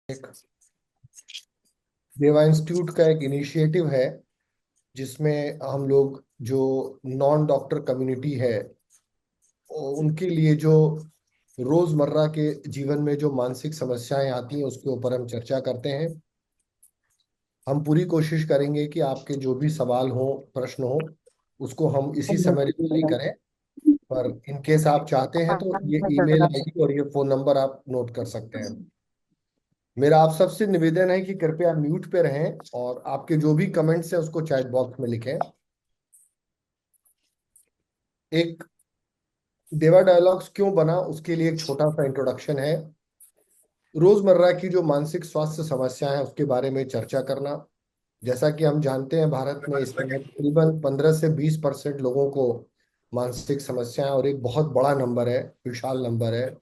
एक देवा इंस्टीट्यूट का एक इनिशिएटिव है जिसमें हम लोग जो नॉन डॉक्टर कम्युनिटी है उनके लिए जो रोजमर्रा के जीवन में जो मानसिक समस्याएं आती हैं उसके ऊपर हम चर्चा करते हैं। हम पूरी कोशिश करेंगे कि आपके जो भी सवाल हो, प्रश्न हो, उसको हम इसी समय रिप्लाई करें। पर इन केस आप चाहते हैं तो ये ईमेल आईडी और ये फोन नंबर आप नोट कर सकते हैं। मेरा आप सबसे निवेदन है कि कृपया म्यूट पे रहें और आपके जो भी कमेंट्स हैं उसको चैट बॉक्स में लिखें। एक देवा डायलॉग्स क्यों बना उसके लिए एक छोटा सा इंट्रोडक्शन है। रोजमर्रा की जो मानसिक स्वास्थ्य समस्या है उसके बारे में चर्चा करना। जैसा कि हम जानते हैं भारत में इस समय तकरीबन 15 से 20% लोगों को मानसिक समस्या है और एक बहुत बड़ा नंबर है, विशाल नंबर है।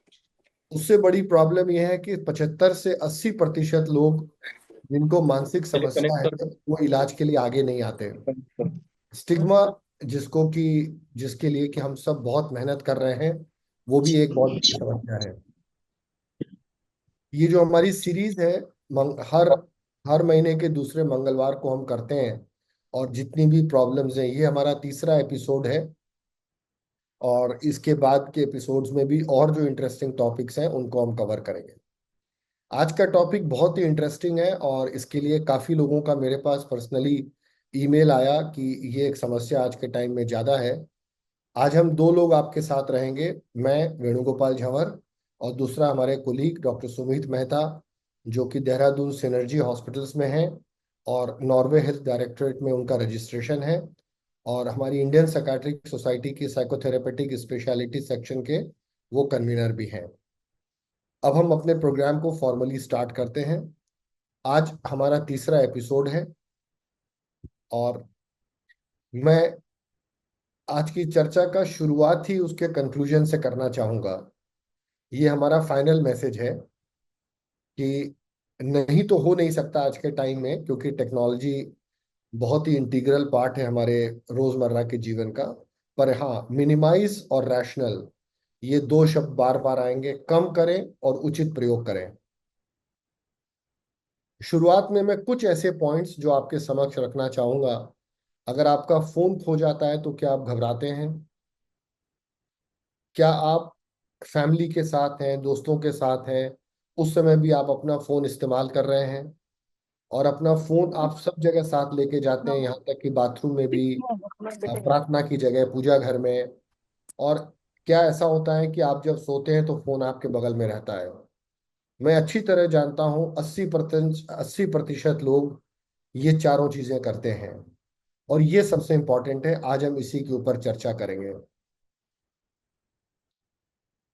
उससे बड़ी प्रॉब्लम यह है कि 75 से 80% लोग जिनको मानसिक समस्या है वो इलाज के लिए आगे नहीं आते। स्टिग्मा जिसको कि जिसके लिए कि हम सब बहुत मेहनत कर रहे हैं, वो भी एक बहुत बड़ी समस्या है। ये जो हमारी सीरीज है हर हर महीने के दूसरे मंगलवार को हम करते हैं और जितनी भी प्रॉब्लम्स हैं ये हमारा तीसरा एपिसोड है। और इसके बाद के एपिसोड्स में भी और जो इंटरेस्टिंग टॉपिक्स हैं उनको हम कवर करेंगे। आज का टॉपिक बहुत ही इंटरेस्टिंग है और इसके लिए काफी लोगों का मेरे पास पर्सनली ईमेल आया कि ये एक समस्या आज के टाइम में ज्यादा है। आज हम दो लोग आपके साथ रहेंगे, मैं वेणुगोपाल झंवर और दूसरा हमारे कुलीग डॉक्टर सुमित मेहता, जो कि देहरादून सिनर्जी हॉस्पिटल्स में हैं और नॉर्वे हेल्थ डायरेक्टरेट में उनका रजिस्ट्रेशन है और हमारी इंडियन साइकाट्रिक सोसाइटी की साइकोथेरेपेटिक स्पेशलिटी सेक्शन के वो कन्वीनर भी हैं। अब हम अपने प्रोग्राम को फॉर्मली स्टार्ट करते हैं। आज हमारा तीसरा एपिसोड है और मैं आज की चर्चा का शुरुआत ही उसके कंक्लूजन से करना चाहूंगा। ये हमारा फाइनल मैसेज है कि नहीं तो हो नहीं सकता आज के टाइम में, क्योंकि टेक्नोलॉजी बहुत ही इंटीग्रल पार्ट है हमारे रोजमर्रा के जीवन का। पर हाँ, मिनिमाइज और रैशनल ये दो शब्द बार बार आएंगे। कम करें और उचित प्रयोग करें। शुरुआत में मैं कुछ ऐसे पॉइंट्स जो आपके समक्ष रखना चाहूंगा। अगर आपका फोन खो जाता है तो क्या आप घबराते हैं? क्या आप फैमिली के साथ हैं, दोस्तों के साथ हैं, उस समय भी आप अपना फोन इस्तेमाल कर रहे हैं और अपना फोन आप सब जगह साथ लेके जाते हैं, यहाँ तक कि बाथरूम में भी, प्रार्थना की जगह, पूजा घर में। और क्या ऐसा होता है कि आप जब सोते हैं तो फोन आपके बगल में रहता है? मैं अच्छी तरह जानता हूँ 80% लोग ये चारों चीजें करते हैं और ये सबसे इंपॉर्टेंट है। आज हम इसी के ऊपर चर्चा करेंगे।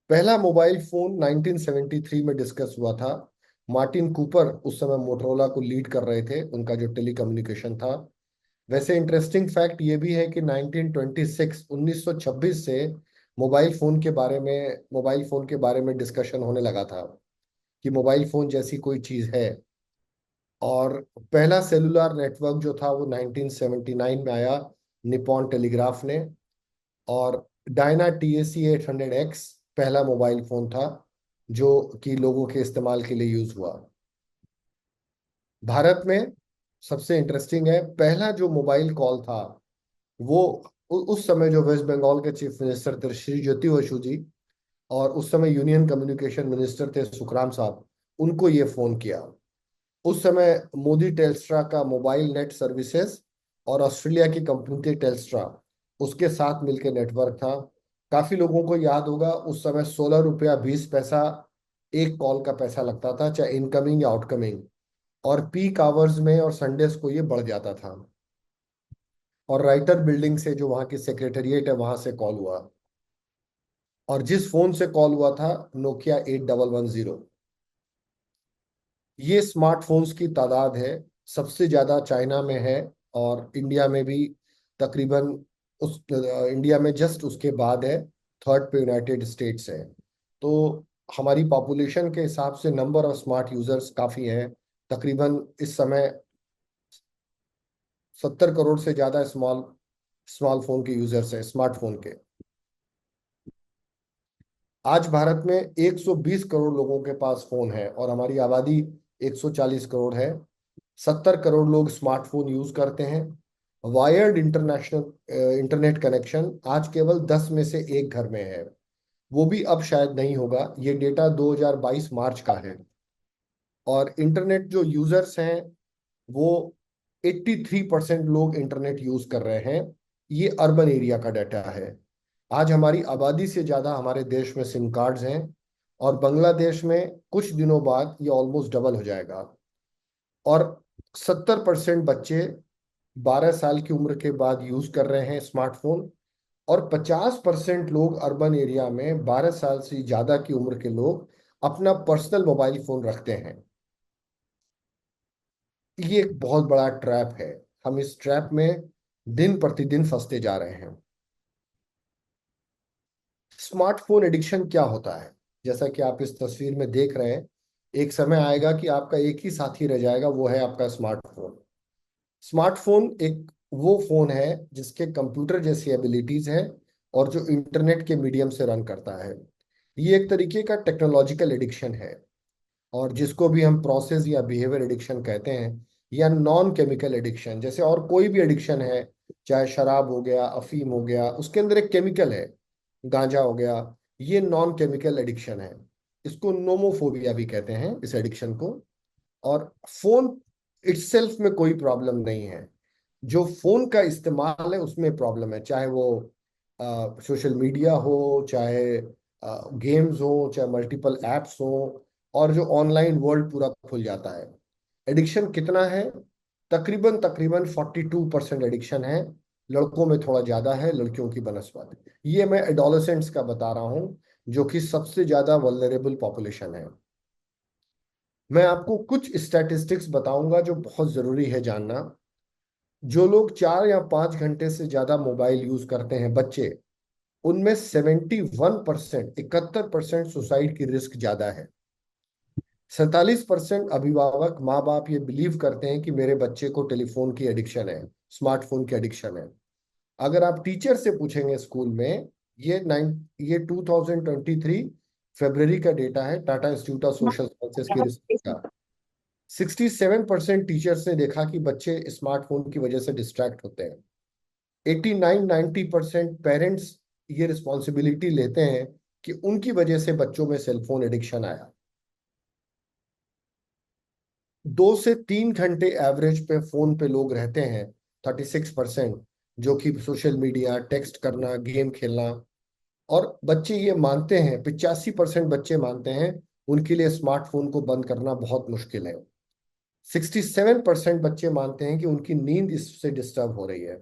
पहला मोबाइल फोन 1973 में डिस्कस हुआ था। मार्टिन कूपर उस समय मोटरोला को लीड कर रहे थे, उनका जो टेलीकम्युनिकेशन था। वैसे इंटरेस्टिंग फैक्ट ये भी है कि 1926 से मोबाइल फोन के बारे में डिस्कशन होने लगा था कि मोबाइल फोन जैसी कोई चीज है। और पहला सेलुलर नेटवर्क जो था वो 1979 में आया, निपॉन टेलीग्राफ ने। और डायना टीएसी 800X पहला मोबाइल फोन था जो कि लोगों के इस्तेमाल के लिए यूज हुआ। भारत में सबसे इंटरेस्टिंग है, पहला जो मोबाइल कॉल था वो उस समय जो वेस्ट बंगाल के चीफ मिनिस्टर थे श्री ज्योति बसु जी, और उस समय यूनियन कम्युनिकेशन मिनिस्टर थे सुखराम साहब, उनको ये फोन किया। उस समय मोदी टेल्स्ट्रा का मोबाइल नेट सर्विसेज और ऑस्ट्रेलिया की कंपनी थी टेल्स्ट्रा, उसके साथ मिलकर नेटवर्क था। काफी लोगों को याद होगा उस समय 16 रुपया 20 पैसा एक कॉल का पैसा लगता था, चाहे इनकमिंग या आउटकमिंग। और पीक आवर्स में और संडेज को ये बढ़ जाता था। और राइटर बिल्डिंग से, जो वहाँ की सेक्रेटेरिएट है, वहां से कॉल हुआ। और जिस फोन से कॉल हुआ था, नोकिया 8110। ये स्मार्टफोन्स की तादाद है, सबसे ज्यादा चाइना में है और इंडिया में भी तकरीबन इंडिया में जस्ट उसके बाद है, थर्ड पे यूनाइटेड स्टेट्स है। तो हमारी पॉपुलेशन के हिसाब से नंबर ऑफ स्मार्ट यूजर्स काफी हैं। तकरीबन इस समय 70 करोड़ से ज्यादा स्मॉल स्मॉल फोन के यूजर्स हैं, स्मार्टफोन के। आज भारत में 120 करोड़ लोगों के पास फोन है और हमारी आबादी 140 करोड़ है। 70 करोड़ लोग स्मार्टफोन यूज करते हैं। वायर्ड इंटरनेशनल इंटरनेट कनेक्शन आज केवल 10 में से एक घर में है। वो भी अब शायद नहीं होगा, ये डेटा 2022 मार्च का है। और इंटरनेट जो यूजर्स हैं वो 83% लोग इंटरनेट यूज कर रहे हैं। ये अर्बन एरिया का डाटा है। आज हमारी आबादी से ज्यादा हमारे देश में सिम कार्ड्स हैं, और बांग्लादेश में कुछ दिनों बाद ये ऑलमोस्ट डबल हो जाएगा। और 70% बच्चे 12 साल की उम्र के बाद यूज कर रहे हैं स्मार्टफोन। और 50% लोग अर्बन एरिया में 12 साल से ज्यादा की उम्र के लोग अपना पर्सनल मोबाइल फोन रखते हैं। ये एक बहुत बड़ा ट्रैप है। हम इस ट्रैप में दिन प्रतिदिन फंसते जा रहे हैं। स्मार्टफोन एडिक्शन क्या होता है? जैसा कि आप इस तस्वीर में देख रहे हैं, एक समय आएगा कि आपका एक ही साथी रह जाएगा, वो है आपका स्मार्टफोन। स्मार्टफोन एक वो फोन है जिसके कंप्यूटर जैसी एबिलिटीज है, और जो इंटरनेट के मीडियम से रन करता है। ये एक तरीके का टेक्नोलॉजिकल एडिक्शन है, और जिसको भी हम प्रोसेस या बिहेवियर एडिक्शन कहते हैं, या नॉन केमिकल एडिक्शन, जैसे और कोई भी एडिक्शन है, चाहे शराब हो गया, अफीम हो गया, उसके अंदर एक केमिकल है, गांजा हो गया, ये नॉन केमिकल एडिक्शन है। इसको नोमोफोबिया भी कहते हैं इस एडिक्शन को। और फोन इटसेल्फ में कोई प्रॉब्लम नहीं है, जो फोन का इस्तेमाल है उसमें प्रॉब्लम है। चाहे वो सोशल मीडिया हो, चाहे गेम्स हो, चाहे मल्टीपल एप्स हो, और जो ऑनलाइन वर्ल्ड पूरा खुल जाता है। एडिक्शन कितना है? तकरीबन तकरीबन 42% एडिक्शन है। लड़कों में थोड़ा ज्यादा है, लड़कियों की बनस्पत। ये मैं एडोलेसेंट्स का बता रहा हूँ, जो कि सबसे ज्यादा वल्नरेबल पॉपुलेशन है। मैं आपको कुछ स्टैटिस्टिक्स बताऊंगा जो बहुत जरूरी है जानना। जो लोग 4 या 5 घंटे से ज्यादा मोबाइल यूज करते हैं बच्चे, उनमें 71%, 71% सुसाइड की रिस्क ज्यादा है। 47% अभिभावक माँ बाप ये बिलीव करते हैं कि मेरे बच्चे को टेलीफोन की एडिक्शन है, स्मार्टफोन की एडिक्शन है। अगर आप टीचर से पूछेंगे स्कूल में, ये 2023 फरवरी का डेटा है, Tata institute of social sciences की रिसर्च का। 67% टीचर्स ने देखा कि बच्चे स्मार्टफोन की वजह से डिस्ट्रैक्ट होते हैं। 89-90% पेरेंट्स ये रिस्पॉन्सिबिलिटी लेते हैं कि उनकी वजह से बच्चों में सेलफोन एडिक्शन आया। 2 से 3 घंटे एवरेज पे फोन पे लोग रहते हैं, 36%, जो कि सोशल मीडिया, टेक्स्ट करना, गेम खेलना। और बच्चे ये मानते हैं, 85% बच्चे मानते हैं उनके लिए स्मार्टफोन को बंद करना बहुत मुश्किल है। 67% बच्चे मानते हैं कि उनकी नींद इससे डिस्टर्ब हो रही है।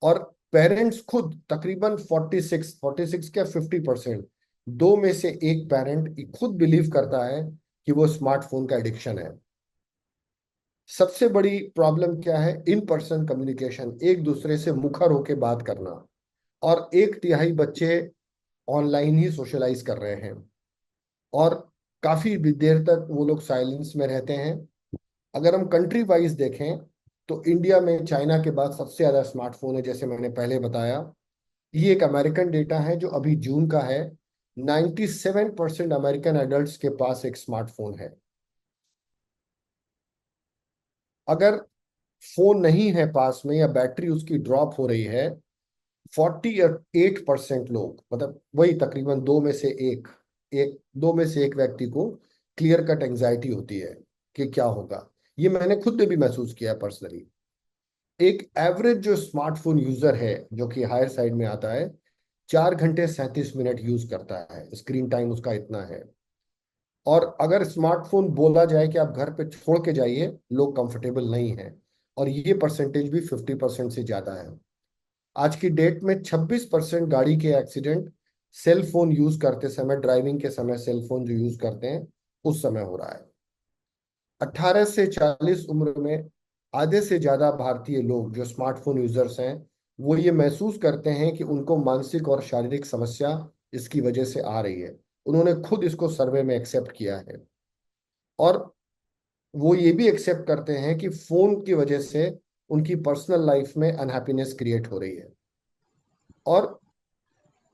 और पेरेंट्स खुद तकरीबन 46 क्या 50%, 2 में से 1 पेरेंट खुद बिलीव करता है कि वो स्मार्टफोन का एडिक्शन है। सबसे बड़ी प्रॉब्लम क्या है? इन पर्सन कम्युनिकेशन, एक दूसरे से मुखर होकर बात करना। और 1/3 बच्चे ऑनलाइन ही सोशलाइज कर रहे हैं, और काफी देर तक वो लोग साइलेंस में रहते हैं। अगर हम कंट्री वाइज देखें, तो इंडिया में चाइना के बाद सबसे ज्यादा स्मार्टफोन है, जैसे मैंने पहले बताया। ये एक अमेरिकन डेटा है जो अभी जून का है। 97% अमेरिकन एडल्ट्स के पास एक स्मार्टफोन है। अगर फोन नहीं है पास में, या बैटरी उसकी ड्रॉप हो रही है, 48% लोग, मतलब वही तकरीबन 2 में से एक व्यक्ति को क्लियर कट एंजाइटी होती है कि क्या होगा। ये मैंने खुद ने भी महसूस किया पर्सनली। एक एवरेज जो स्मार्टफोन यूजर है, जो कि हायर साइड में आता है, 4 घंटे 37 मिनट यूज करता है, स्क्रीन टाइम उसका इतना है। और अगर स्मार्टफोन बोला जाए कि आप घर पे छोड़ के जाइए, लोग कंफर्टेबल नहीं है। और ये परसेंटेज भी 50% से ज्यादा है। आज की डेट में 26% गाड़ी के एक्सीडेंट सेल फोन यूज करते समय, ड्राइविंग के समय सेल फोन जो यूज करते हैं उस समय हो रहा है। 18 से 40 उम्र में आधे से ज्यादा भारतीय लोग जो स्मार्टफोन यूजर्स हैं, वो ये महसूस करते हैं कि उनको मानसिक और शारीरिक समस्या इसकी वजह से आ रही है। उन्होंने खुद इसको सर्वे में एक्सेप्ट किया है। और वो ये भी एक्सेप्ट करते हैं कि फोन की वजह से उनकी पर्सनल लाइफ में अनहैप्पीनेस क्रिएट हो रही है। और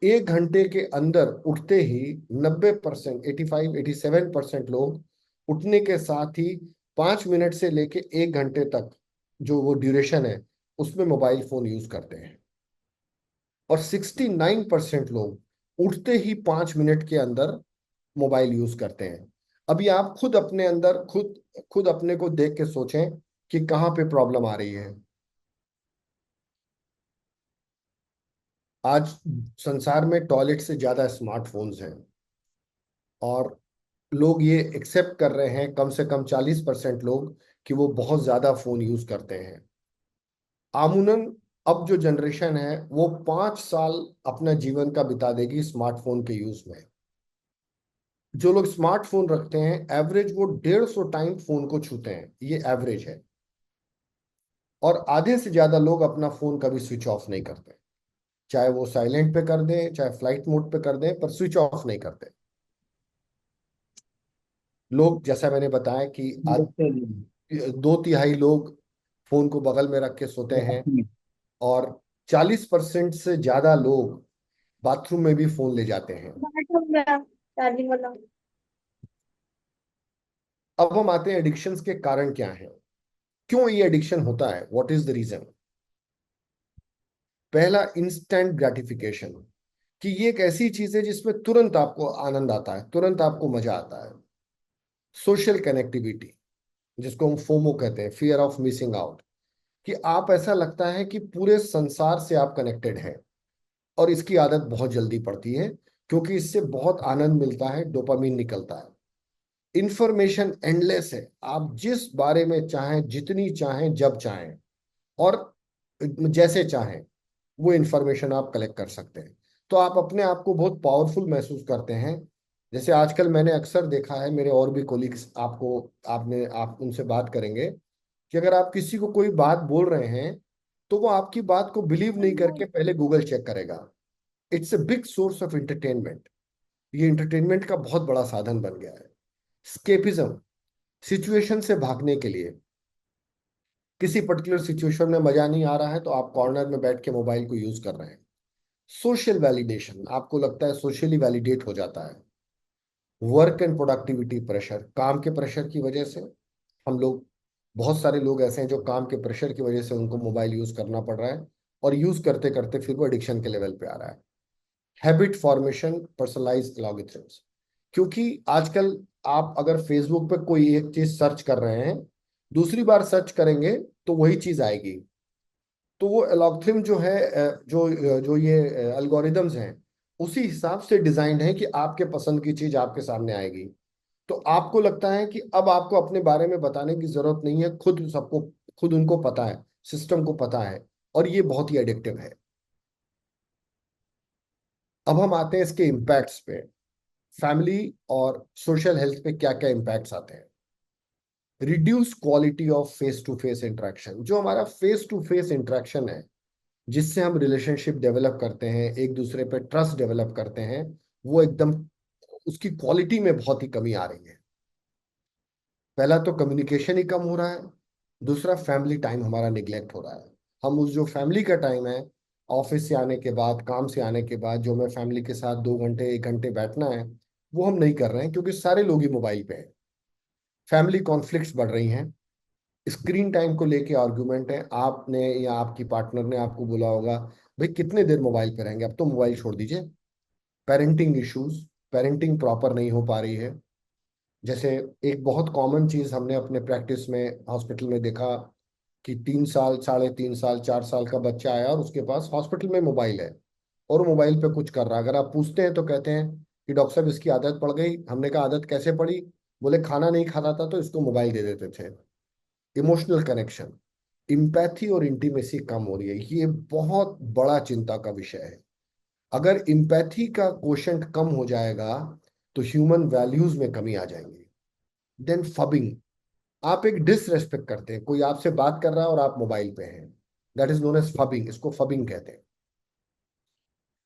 1 घंटे के अंदर उठते ही 90%, 85-87% लोग उठने के साथ ही 5 मिनट से लेके 1 घंटे तक जो वो ड्यूरेशन है उसमें मोबाइल फोन यूज करते हैं। और 69% लोग उठते ही 5 मिनट के अंदर मोबाइल यूज करते हैं। अभी आप खुद अपने अंदर खुद खुद अपने को देख के सोचें कि कहाँ पे प्रॉब्लम आ रही है। आज संसार में टॉयलेट से ज्यादा स्मार्टफोन्स हैं, और लोग ये एक्सेप्ट कर रहे हैं, कम से कम 40% लोग, कि वो बहुत ज्यादा फोन यूज करते हैं। आमुनन अब जो जनरेशन है वो 5 साल अपना जीवन का बिता देगी स्मार्टफोन के यूज में। जो लोग स्मार्टफोन रखते हैं एवरेज वो 150 टाइम फोन को छूते हैं, ये एवरेज है। और आधे से ज्यादा लोग अपना फोन कभी स्विच ऑफ नहीं करते, चाहे वो साइलेंट पे कर दें चाहे फ्लाइट मोड पे कर दें, पर स्विच ऑफ नहीं करते। लोग, जैसा मैंने बताया कि आज अंडरस्टैंडिंग। 2/3 लोग फोन को बगल में रख के सोते हैं, और 40% से ज्यादा लोग बाथरूम में भी फोन ले जाते हैं। चार्जिंग वाला। अब हम आते हैं एडिक्शंस के कारण क्या हैं, क्यों ये एडिक्शन होता है, व्हाट इज द रीजन। पहला, इंस्टेंट ग्रेटिफिकेशन, कि ये एक ऐसी चीज है जिसमें तुरंत आपको आनंद आता है, तुरंत आपको मजा आता है। सोशल कनेक्टिविटी, जिसको हम फोमो कहते हैं, फियर ऑफ मिसिंग आउट, कि आप, ऐसा लगता है कि पूरे संसार से आप कनेक्टेड हैं। और इसकी आदत बहुत जल्दी पड़ती है, क्योंकि इससे बहुत आनंद मिलता है, डोपामिन निकलता है। इंफॉर्मेशन एंडलेस है, आप जिस बारे में चाहें, जितनी चाहें, जब चाहें, और जैसे चाहें, वो इंफॉर्मेशन आप कलेक्ट कर सकते हैं। तो आप अपने आप को बहुत पावरफुल महसूस करते हैं। जैसे आजकल मैंने अक्सर देखा है, मेरे और भी कोलिग्स, आप उनसे बात करेंगे, कि अगर आप किसी को कोई बात बोल रहे हैं तो वो आपकी बात को बिलीव नहीं करके पहले गूगल चेक करेगा। It's a big source of entertainment. ये एंटरटेनमेंट का बहुत बड़ा साधन बन गया है। स्केपिज्म, सिचुएशन से भागने के लिए, किसी पर्टिकुलर सिचुएशन में मजा नहीं आ रहा है तो आप कॉर्नर में बैठ के मोबाइल को यूज कर रहे हैं। सोशल वैलिडेशन, आपको लगता है सोशली वैलिडेट हो जाता है। वर्क एंड प्रोडक्टिविटी प्रेशर, काम के प्रेशर की वजह से हम लोग, बहुत सारे लोग ऐसे हैं जो काम के प्रेशर की वजह से उनको मोबाइल यूज करना पड़ रहा है, और यूज करते करते फिर वो एडिक्शन के लेवल पे आ रहा है। हैबिट फॉर्मेशन, पर्सनलाइज एल्गोरिथम्स, क्योंकि आजकल आप अगर फेसबुक पे कोई एक चीज सर्च कर रहे हैं, दूसरी बार सर्च करेंगे तो वही चीज आएगी। तो वो एल्गोरिथम जो है, जो जो ये एल्गोरिदम्स हैं, उसी हिसाब से डिजाइंड है कि आपके पसंद की चीज आपके सामने आएगी। तो आपको लगता है कि अब आपको अपने बारे में बताने की जरूरत नहीं है, खुद सबको, खुद उनको पता है, सिस्टम को पता है। और ये बहुत ही एडिक्टिव है। अब हम आते हैं इसके इम्पैक्ट्स पे, फैमिली और सोशल हेल्थ पे क्या क्या इम्पैक्ट्स आते हैं। Reduce quality of face to face interaction, जो हमारा फेस टू फेस इंटरेक्शन है, जिससे हम रिलेशनशिप डेवलप करते हैं, एक दूसरे पे ट्रस्ट डेवलप करते हैं, वो एकदम, उसकी क्वालिटी में बहुत ही कमी आ रही है। पहला तो कम्युनिकेशन ही कम हो रहा है। दूसरा, फैमिली टाइम हमारा निगलेक्ट हो रहा है। हम उस जो फैमिली का टाइम है, ऑफिस से आने के बाद, काम से आने के बाद, जो मैं फैमिली के साथ 2 घंटे 1 घंटे बैठना है, वो हम नहीं कर रहे हैं, क्योंकि सारे लोग ही मोबाइल पे हैं। फैमिली कॉन्फ्लिक्ट्स बढ़ रही हैं। स्क्रीन टाइम को लेके आर्गुमेंट है, आपने या आपकी पार्टनर ने आपको बोला होगा, भाई कितने देर मोबाइल पे रहेंगे, अब तो मोबाइल छोड़ दीजिए। पेरेंटिंग इश्यूज, पेरेंटिंग प्रॉपर नहीं हो पा रही है। जैसे एक बहुत कॉमन चीज हमने अपने प्रैक्टिस में हॉस्पिटल में देखा, कि 3 साल, 3.5 साल, 4 साल का बच्चा आया और उसके पास हॉस्पिटल में मोबाइल है, और वो मोबाइल पे कुछ कर रहा है। अगर आप पूछते हैं तो कहते हैं कि डॉक्टर साहब इसकी आदत पड़ गई। हमने कहा आदत कैसे पड़ी? बोले खाना नहीं खाता था तो इसको मोबाइल दे देते थे। इमोशनल कनेक्शन, इम्पैथी और इंटीमेसी कम हो रही है, ये बहुत बड़ा चिंता का विषय है। अगर इम्पैथी का कोशंट कम हो जाएगा तो ह्यूमन वैल्यूज में कमी आ जाएंगी। देन फबिंग, आप एक डिसरेस्पेक्ट करते हैं, कोई आपसे बात कर रहा है और आप मोबाइल पे हैं, that is known as phubbing, इसको फबिंग कहते हैं।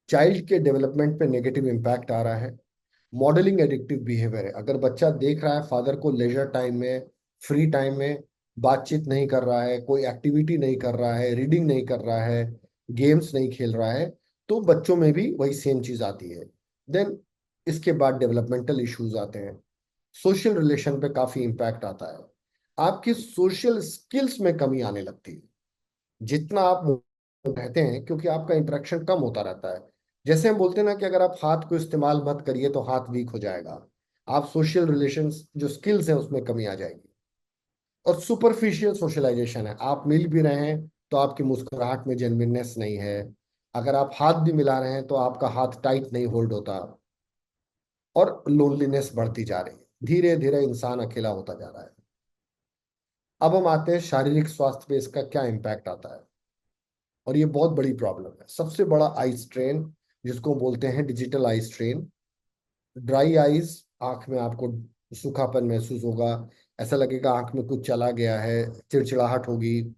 चाइल्ड के डेवलपमेंट पे नेगेटिव इम्पैक्ट आ रहा है। मॉडलिंग एडिक्टिव बिहेवियर है, अगर बच्चा देख रहा है फादर को लेजर टाइम में, फ्री टाइम में बातचीत नहीं कर रहा है, कोई एक्टिविटी नहीं कर रहा है, रीडिंग नहीं कर रहा है, गेम्स नहीं खेल रहा है, तो बच्चों में भी वही सेम चीज आती है। देन इसके बाद डेवलपमेंटल इश्यूज आते हैं। सोशल रिलेशन पे काफी इम्पैक्ट आता है। आपकी सोशल स्किल्स में कमी आने लगती है जितना आप रहते हैं, क्योंकि आपका इंटरेक्शन कम होता रहता है। जैसे हम बोलते हैं ना कि अगर आप हाथ को इस्तेमाल मत करिए तो हाथ वीक हो जाएगा। आप सोशल रिलेशंस जो स्किल्स हैं उसमें कमी आ जाएगी। और सुपरफिशियल सोशलाइजेशन है, आप मिल भी रहे हैं तो आपकी मुस्कुराहट में जेन्युइननेस नहीं है। अगर आप हाथ भी मिला रहे हैं तो आपका हाथ टाइट नहीं होल्ड होता। और लोनलीनेस बढ़ती जा रही है, धीरे धीरे इंसान अकेला होता जा रहा है। अब हम आते हैं शारीरिक स्वास्थ्य पे इसका क्या इम्पैक्ट आता है। और ये बहुत बड़ी प्रॉब्लम है। सबसे बड़ा आई स्ट्रेन, जिसको बोलते हैं digital eye strain. Dry eyes, आंख में आपको सूखापन महसूस होगा, ऐसा लगेगा आंख में कुछ चला गया है, चिड़चिड़ाहट होगी।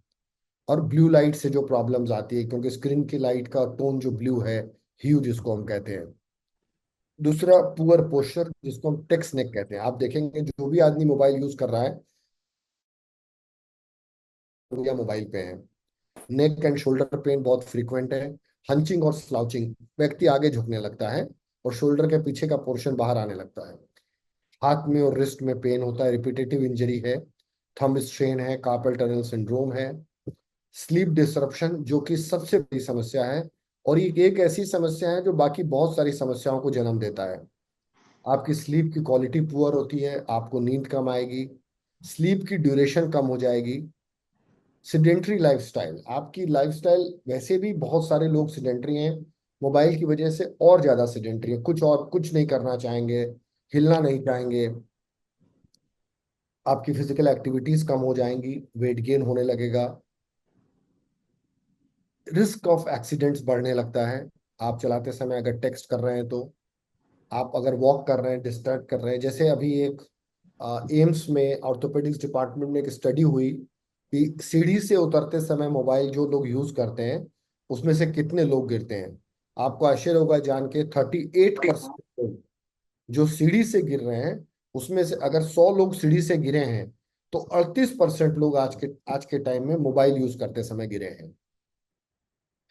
और ब्लू लाइट से जो प्रॉब्लम्स आती है, क्योंकि स्क्रीन की लाइट का टोन जो ब्लू है, ह्यू जिसको हम कहते हैं। दूसरा पुअर पोस्चर, जिसको हम टेक्स्ट नेक कहते हैं। आप देखेंगे जो भी आदमी मोबाइल यूज कर रहा है या मोबाइल पे है, नेक एंड शोल्डर पेन बहुत फ्रीक्वेंट है। हंचिंग और स्लाउचिंग, व्यक्ति आगे झुकने लगता है और शोल्डर के पीछे का पोर्शन बाहर आने लगता है। हाथ में और रिस्ट में पेन होता है, रिपीटेटिव इंजरी है। थंब स्ट्रेन है, कार्पल टनल सिंड्रोम है। स्लीप डिसरप्शन, जो कि सबसे बड़ी समस्या है। और ये एक ऐसी समस्या है जो बाकी बहुत सारी समस्याओं को जन्म देता है। आपकी स्लीप की क्वालिटी पुअर होती है, आपको नींद कम आएगी, स्लीप की ड्यूरेशन कम हो जाएगी। सिडेंट्री लाइफस्टाइल, आपकी लाइफस्टाइल, वैसे भी बहुत सारे लोग सिडेंट्री हैं, मोबाइल की वजह से और ज्यादा सिडेंट्री है, कुछ और कुछ नहीं करना चाहेंगे, हिलना नहीं चाहेंगे। आपकी फिजिकल एक्टिविटीज कम हो जाएंगी, वेट गेन होने लगेगा। रिस्क ऑफ एक्सीडेंट्स बढ़ने लगता है। आप चलाते समय अगर टेक्स्ट कर रहे हैं तो, आप अगर वॉक कर रहे हैं, डिस्ट्रैक्ट कर रहे हैं। जैसे अभी एक एम्स में ऑर्थोपेडिक्स डिपार्टमेंट में एक स्टडी हुई कि सीढ़ी से उतरते समय मोबाइल जो लोग यूज करते हैं उसमें से कितने लोग गिरते हैं। आपको आश्चर्य होगा जान के, 38% लोग जो सीढ़ी से गिर रहे हैं, उसमें से अगर 100 लोग सीढ़ी से गिरे हैं तो 38% लोग आज के टाइम में मोबाइल यूज करते समय गिरे हैं।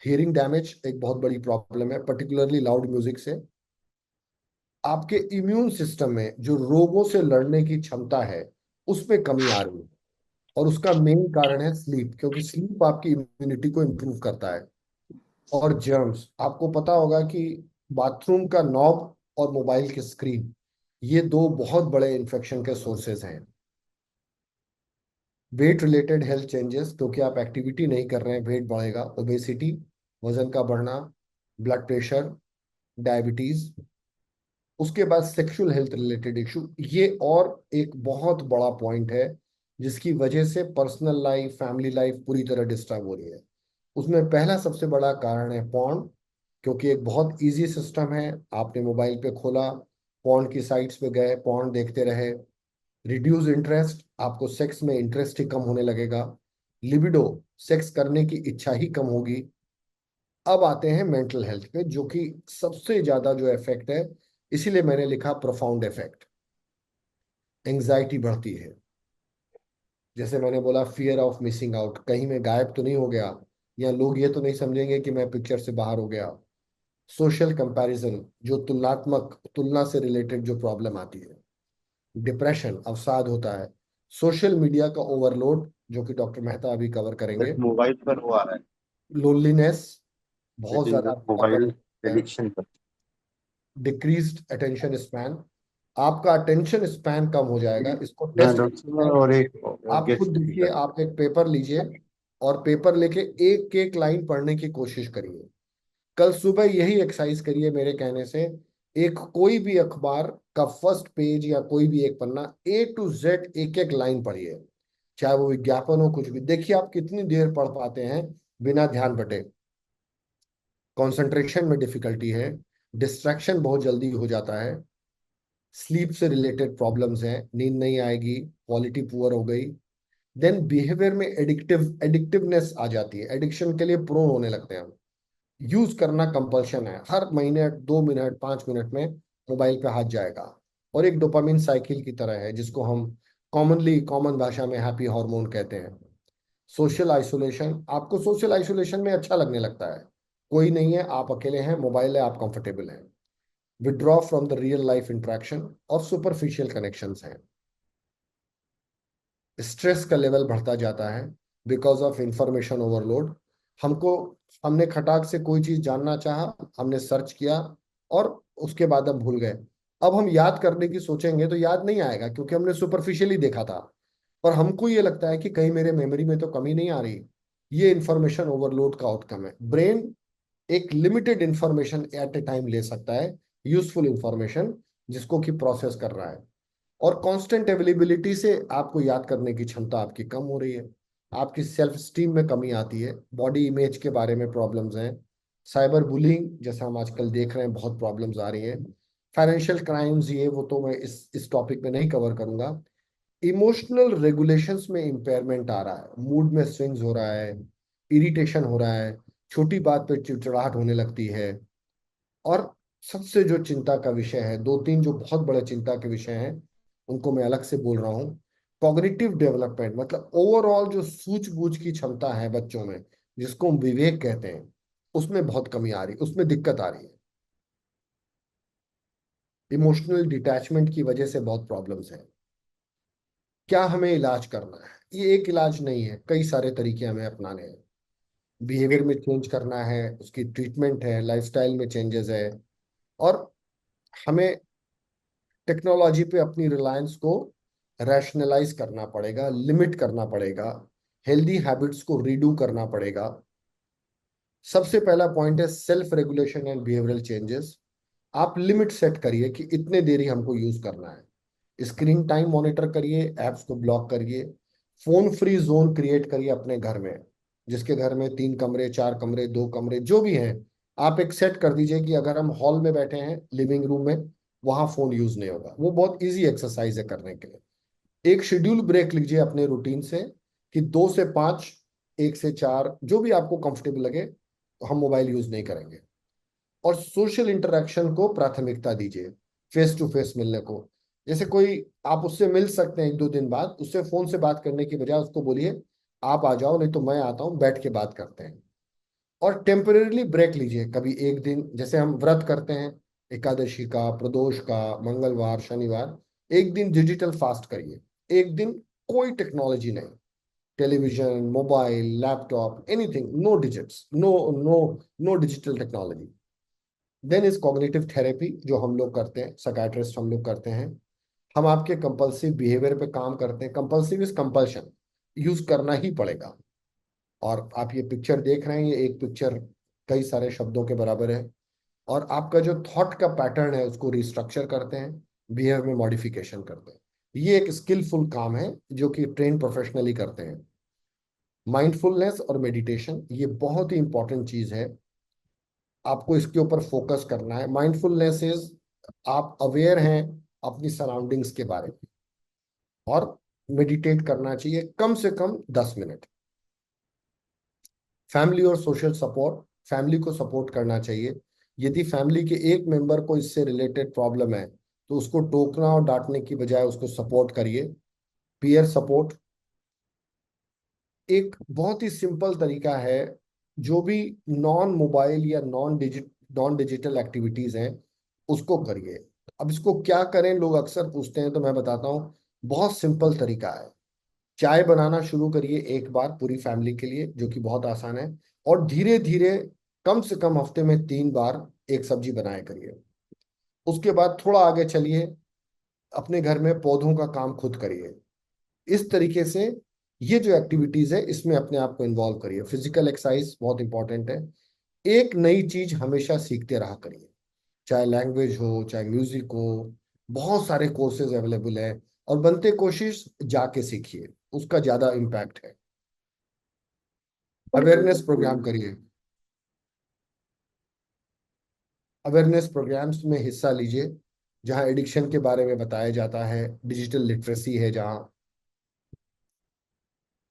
हियरिंग डैमेज एक बहुत बड़ी प्रॉब्लम है, पर्टिकुलरली लाउड म्यूजिक से। आपके इम्यून सिस्टम में जो रोगों से लड़ने की क्षमता है उसमें कमी आ रही है। और उसका मेन कारण है स्लीप, क्योंकि स्लीप आपकी इम्यूनिटी को इम्प्रूव करता है। और जर्म्स, आपको पता होगा कि बाथरूम का नॉब और मोबाइल की स्क्रीन, ये दो बहुत बड़े इन्फेक्शन के सोर्सेज हैं। वेट रिलेटेड हेल्थ चेंजेस, क्योंकि आप एक्टिविटी नहीं कर रहे हैं, वेट बढ़ेगा। ओबेसिटी, वजन का बढ़ना, ब्लड प्रेशर, डायबिटीज। उसके बाद सेक्सुअल हेल्थ रिलेटेड इशू, ये और एक बहुत बड़ा पॉइंट है जिसकी वजह से पर्सनल लाइफ, फैमिली लाइफ पूरी तरह डिस्टर्ब हो रही है। उसमें पहला सबसे बड़ा कारण है पॉर्न, क्योंकि एक बहुत इजी सिस्टम है, आपने मोबाइल पे खोला, पॉर्न की साइट्स पे गए, पॉर्न देखते रहे। रिड्यूस इंटरेस्ट, आपको सेक्स में इंटरेस्ट ही कम होने लगेगा। लिबिडो, सेक्स करने की इच्छा ही कम होगी। अब आते हैं मेंटल हेल्थ पे, जो कि सबसे ज्यादा जो इफेक्ट है, इसीलिए मैंने लिखा प्रोफाउंड इफेक्ट। एंजाइटी बढ़ती है, जैसे मैंने बोला फियर ऑफ मिसिंग आउट, कहीं मैं गायब तो नहीं हो गया, या लोग ये तो नहीं समझेंगे कि मैं पिक्चर से बाहर हो गया। सोशल कंपैरिजन, जो तुलना से रिलेटेड जो प्रॉब्लम आती है। डिप्रेशन, अवसाद होता है। सोशल मीडिया का ओवरलोड, जो कि डॉक्टर मेहता अभी कवर करेंगे। बट मोबाइल पर वो आ रहा है। लोनलीनेस, इट बहुत इज ज्यादा मोबाइल है। एडिक्शन पर। डिक्रीज्ड अटेंशन स्पैन, आपका अटेंशन स्पैन कम हो जाएगा, इसको हाँ टेस्ट डॉक्टर साहब, है। और एक आप गेस्ट खुद देखिए, स्पीकर। आप एक पेपर लीजिए और पेपर लेके एक एक लाइन पढ़ने की कोशिश करिए। कल सुबह यही एक्सरसाइज करिए मेरे कहने से। एक कोई भी अखबार का फर्स्ट पेज या कोई भी एक पन्ना, A to Z एक एक लाइन पढ़िए, चाहे वो विज्ञापन हो, कुछ भी। देखिए आप कितनी देर पढ़ पाते हैं बिना ध्यान भटे। कंसंट्रेशन में डिफिकल्टी है, डिस्ट्रैक्शन बहुत जल्दी हो जाता है। स्लीप से रिलेटेड प्रॉब्लम्स हैं, नींद नहीं आएगी, क्वालिटी पुअर हो गई। देन बिहेवियर में एडिक्टिवनेस आ जाती है, एडिक्शन के लिए प्रोन होने लगते हैं हम। यूज करना कंपल्शन है, हर महीने 2 मिनट 5 मिनट में मोबाइल पे हाथ जाएगा। और एक डोपामिन साइकिल की तरह है, जिसको हम कॉमन भाषा में हैप्पी हार्मोन कहते हैं। सोशल आइसोलेशन, आपको सोशल आइसोलेशन में अच्छा लगने लगता है, कोई नहीं है, आप अकेले हैं, मोबाइल है, आप कंफर्टेबल हैं। Withdraw from the real life interaction और सुपरफिशियल कनेक्शंस हैं। स्ट्रेस का लेवल बढ़ता जाता है बिकॉज ऑफ इंफॉर्मेशन ओवरलोड। हमको हमने खटाक से कोई चीज जानना चाहा, हमने सर्च किया और उसके बाद हम भूल गए। अब हम याद करने की सोचेंगे तो याद नहीं आएगा क्योंकि हमने सुपरफिशियली देखा था। और हमको ये लगता है कि कहीं मेरे मेमोरी में तो कमी नहीं आ रही। ये इंफॉर्मेशन ओवरलोड का आउटकम है। ब्रेन एक limited information at A time ले सकता है, यूजफुल इंफॉर्मेशन, जिसको कि प्रोसेस कर रहा है। और कांस्टेंट अवेलेबिलिटी से आपको याद करने की क्षमता आपकी कम हो रही है। आपकी सेल्फ स्टीम में कमी आती है, बॉडी इमेज के बारे में प्रॉब्लम्स हैं, साइबर बुलिंग जैसा हम आजकल देख रहे हैं, बहुत प्रॉब्लम्स आ रही हैं, फाइनेंशियल क्राइम्स, ये वो तो मैं इस टॉपिक में नहीं कवर करूंगा। इमोशनल रेगुलेशंस में इम्पेयरमेंट आ रहा है, मूड में स्विंग्स हो रहा है, इरिटेशन हो रहा है, छोटी बात पे चिड़चिड़ाहट होने लगती है। और सबसे जो चिंता का विषय है, दो तीन जो बहुत बड़े चिंता के विषय हैं उनको मैं अलग से बोल रहा हूँ। कॉग्निटिव डेवलपमेंट मतलब ओवरऑल जो सूझबूझ की क्षमता है बच्चों में, जिसको हम विवेक कहते हैं, उसमें बहुत कमी आ रही, उसमें दिक्कत आ रही है। इमोशनल डिटैचमेंट की वजह से बहुत प्रॉब्लम्स हैं। क्या हमें इलाज करना है? ये एक इलाज नहीं है, कई सारे तरीके हमें अपनाने हैं। बिहेवियर में चेंज करना है, उसकी ट्रीटमेंट है, लाइफस्टाइल में चेंजेस है। और हमें टेक्नोलॉजी पे अपनी रिलायंस को रैशनलाइज करना पड़ेगा, लिमिट करना पड़ेगा, हेल्दी हैबिट्स को रीडू करना पड़ेगा। सबसे पहला पॉइंट है self regulation and behavioural changes. आप लिमिट सेट करिए कि इतने देर ही हमको यूज करना है। स्क्रीन टाइम मॉनिटर करिए, एप्स को ब्लॉक करिए, फोन फ्री जोन क्रिएट करिए अपने घर में। जिसके घर में 3 कमरे, 4 कमरे, 2 कमरे जो भी हैं, आप एक सेट कर दीजिए कि अगर हम हॉल में बैठे हैं, लिविंग रूम में, वहां फोन यूज नहीं होगा। वो बहुत इजी एक्सरसाइज है करने के लिए। एक शेड्यूल ब्रेक लीजिए अपने रूटीन से कि 2 से 5, 1 से 4, जो भी आपको कंफर्टेबल लगे, हम मोबाइल यूज नहीं करेंगे। और सोशल इंटरेक्शन को प्राथमिकता दीजिए, फेस टू फेस मिलने को। जैसे कोई, आप उससे मिल सकते हैं 1-2 दिन बाद, उससे फोन से बात करने की बजाय उसको बोलिए आप आ जाओ, नहीं तो मैं आता हूँ, बैठ के बात करते हैं। और टेम्परेली ब्रेक लीजिए, कभी एक दिन, जैसे हम व्रत करते हैं एकादशी का, प्रदोष का, मंगलवार, शनिवार, एक दिन डिजिटल फास्ट करिए। एक दिन कोई टेक्नोलॉजी नहीं, television, mobile, laptop, anything, no digits, no no no digital technology. Then is cognitive therapy, जो हम लोग करते हैं, साइकाट्रिस्ट हम लोग करते हैं। हम आपके कंपल्सिव बिहेवियर पे काम करते हैं। कंपल्सिव इज कंपल्शन, यूज करना ही पड़ेगा। और आप ये पिक्चर देख रहे हैं, ये एक पिक्चर कई सारे शब्दों के बराबर है। और आपका जो थॉट का पैटर्न है उसको रिस्ट्रक्चर करते हैं, बिहेवियर में मॉडिफिकेशन करते हैं। ये एक स्किलफुल काम है जो कि ट्रेन प्रोफेशनली करते हैं। माइंडफुलनेस और मेडिटेशन, ये बहुत ही इंपॉर्टेंट चीज है। आपको इसके ऊपर फोकस करना है। माइंडफुलनेस इज, आप अवेयर हैं अपनी सराउंडिंग्स के बारे में। और मेडिटेट करना चाहिए कम से कम 10 मिनट। फैमिली और सोशल सपोर्ट, फैमिली को सपोर्ट करना चाहिए। यदि फैमिली के एक मेंबर को इससे रिलेटेड प्रॉब्लम है तो उसको टोकना और डांटने की बजाय उसको सपोर्ट करिए। पीयर सपोर्ट एक बहुत ही सिंपल तरीका है। जो भी नॉन मोबाइल या नॉन डिजिटल एक्टिविटीज हैं, उसको करिए। अब इसको क्या करें, लोग अक्सर पूछते हैं, तो मैं बताता हूँ। बहुत सिंपल तरीका है। चाय बनाना शुरू करिए एक बार पूरी फैमिली के लिए, जो कि बहुत आसान है। और धीरे धीरे, कम से कम हफ्ते में 3 बार एक सब्जी बनाया करिए। उसके बाद थोड़ा आगे चलिए, अपने घर में पौधों का काम खुद करिए। इस तरीके से ये जो एक्टिविटीज है, इसमें अपने आप को इन्वॉल्व करिए। फिजिकल एक्सरसाइज बहुत इंपॉर्टेंट है। एक नई चीज हमेशा सीखते रहा करिए, चाहे लैंग्वेज हो, चाहे म्यूजिक हो। बहुत सारे कोर्सेज अवेलेबल है। और बनते कोशिश जाके सीखिए, उसका ज्यादा इम्पैक्ट है। अवेयरनेस प्रोग्राम करिए। अवेयरनेस प्रोग्राम्स में हिस्सा लीजिए, जहां एडिक्शन के बारे में बताया जाता है, डिजिटल लिटरेसी है जहाँ।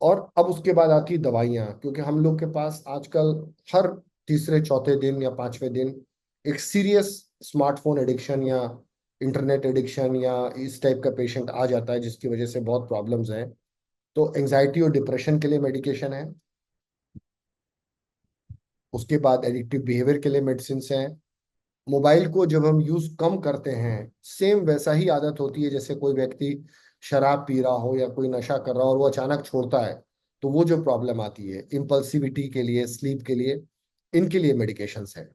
और अब उसके बाद आती दवाइयाँ, क्योंकि हम लोग के पास आजकल हर तीसरे चौथे दिन या 5वें दिन एक सीरियस स्मार्टफोन एडिक्शन या इंटरनेट एडिक्शन या इस टाइप का पेशेंट आ जाता है, जिसकी वजह से बहुत प्रॉब्लम्स हैं। तो एंजाइटी और डिप्रेशन के लिए मेडिकेशन है। उसके बाद एडिक्टिव बिहेवियर के लिए मेडिसिन हैं। मोबाइल को जब हम यूज कम करते हैं, सेम वैसा ही आदत होती है जैसे कोई व्यक्ति शराब पी रहा हो या कोई नशा कर रहा हो और वो अचानक छोड़ता है, तो वो जो प्रॉब्लम आती है इम्पल्सिविटी के लिए, स्लीप के लिए, इनके लिए मेडिकेशंस है।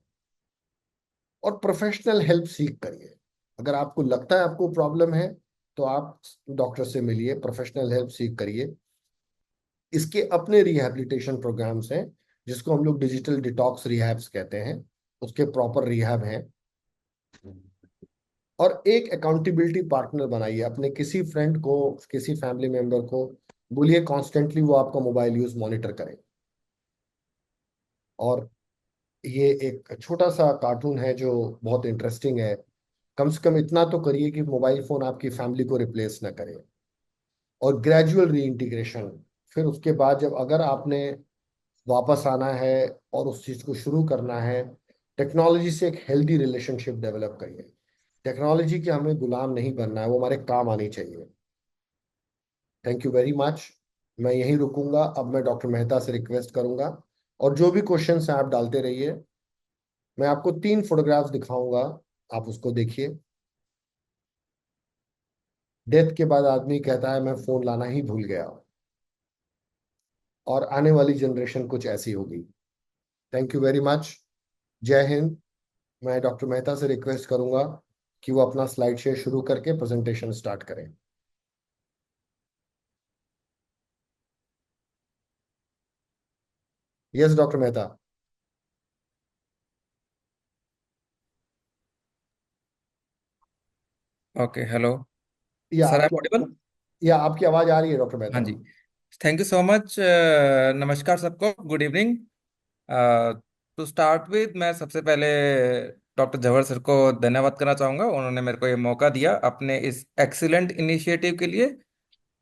और प्रोफेशनल हेल्प सीख करिए। अगर आपको लगता है आपको प्रॉब्लम है, तो आप डॉक्टर से मिलिए, प्रोफेशनल हेल्प सीख करिए। इसके अपने रिहैबिलिटेशन प्रोग्राम्स हैं, जिसको हम लोग डिजिटल डिटॉक्स रिहैब्स कहते हैं। उसके प्रॉपर रिहैब हैं। और एक अकाउंटेबिलिटी पार्टनर बनाइए, अपने किसी फ्रेंड को, किसी फैमिली मेंबर को बोलिए कॉन्स्टेंटली वो आपका मोबाइल यूज मॉनिटर करें। और ये एक छोटा सा कार्टून है जो बहुत इंटरेस्टिंग है। कम से कम इतना तो करिए कि मोबाइल फोन आपकी फैमिली को रिप्लेस ना करे। और ग्रेजुअल री इंटीग्रेशन, फिर उसके बाद जब अगर आपने वापस आना है और उस चीज को शुरू करना है, टेक्नोलॉजी से एक हेल्दी रिलेशनशिप डेवलप करिए। टेक्नोलॉजी के हमें गुलाम नहीं बनना है, वो हमारे काम आनी चाहिए। Thank you very much. मैं यहीं रुकूंगा, अब मैं डॉक्टर मेहता से रिक्वेस्ट करूंगा, और जो भी क्वेश्चंस हैं आप डालते रहिए। मैं आपको 3 फोटोग्राफ्स दिखाऊंगा, आप उसको देखिए। डेथ के बाद आदमी कहता है मैं फोन लाना ही भूल गया, और आने वाली जनरेशन कुछ ऐसी होगी। Thank you very much. जय हिंद। मैं डॉक्टर मेहता से रिक्वेस्ट करूंगा कि वो अपना स्लाइड शेयर शुरू करके प्रेजेंटेशन स्टार्ट करें। Yes doctor Mehta. Okay, hello. या सर, आई आपकी एम ऑडिबल? या आपकी आवाज आ रही है डॉक्टर हाँ मेहता? जी। Thank you so much. नमस्कार सबको, good evening. To start with, मैं सबसे पहले डॉक्टर जवाहर सर को धन्यवाद करना चाहूँगा। उन्होंने मेरे को ये मौका दिया अपने इस एक्सीलेंट इनिशिएटिव के लिए,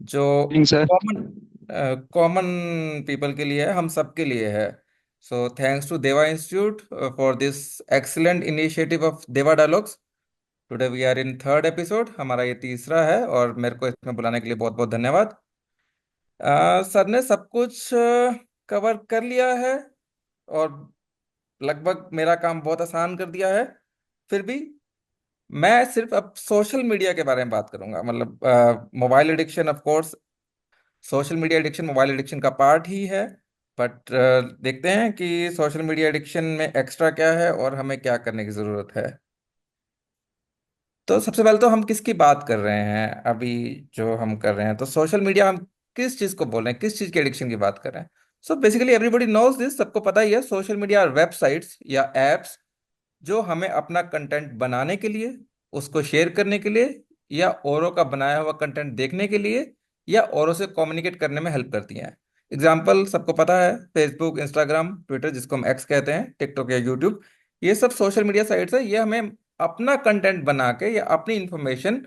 जो evening sir. Common common people के लिए है, हम सब के लिए है। So thanks to Deva institute for this excellent initiative of Deva dialogues. Today we are in third episode, हमारा ये तीसरा है, और मेरे को इसमें बुलाने के लिए बहुत बहुत धन्यवाद। सर ने सब कुछ कवर कर लिया है, और लगभग मेरा काम बहुत आसान कर दिया है। फिर भी मैं सिर्फ अब सोशल मीडिया के बारे में बात करूंगा, मतलब mobile addiction, of course social media addiction mobile addiction का पार्ट ही है। बट देखते हैं कि सोशल मीडिया एडिक्शन में एक्स्ट्रा क्या है और हमें क्या करने की ज़रूरत है। तो सबसे पहले तो हम किसकी बात कर रहे हैं अभी? जो हम कर रहे हैं तो सोशल मीडिया, हम किस चीज़ को बोल रहे हैं, किस चीज़ के एडिक्शन की बात कर रहे हैं? So basically everybody knows this, सबको पता ही है, सोशल मीडिया वेबसाइट्स या एप्स जो हमें अपना कंटेंट बनाने के लिए, उसको शेयर करने के लिए, या औरों का बनाया हुआ कंटेंट देखने के लिए, या औरों से कम्युनिकेट करने में हेल्प करती हैं। एग्जाम्पल सबको पता है, फेसबुक, इंस्टाग्राम, ट्विटर जिसको हम एक्स कहते हैं, टिकटॉक या यूट्यूब, ये सब सोशल मीडिया साइट्स है। ये हमें अपना कंटेंट बना के या अपनी इंफॉर्मेशन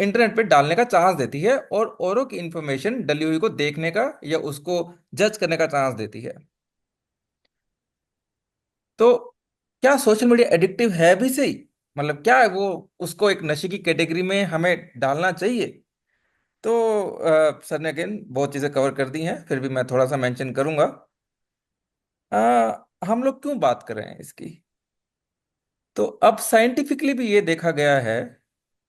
इंटरनेट पे डालने का चांस देती है, और औरों की इंफॉर्मेशन डली हुई को देखने का या उसको जज करने का चांस देती है। तो क्या सोशल मीडिया एडिक्टिव है भी सही? मतलब क्या है वो, उसको एक नशे की कैटेगरी में हमें डालना चाहिए? तो सर ने अगेन बहुत चीज़ें कवर कर दी हैं, फिर भी मैं थोड़ा सा मेंशन करूंगा। हम लोग क्यों बात कर रहे हैं इसकी? तो अब साइंटिफिकली भी ये देखा गया है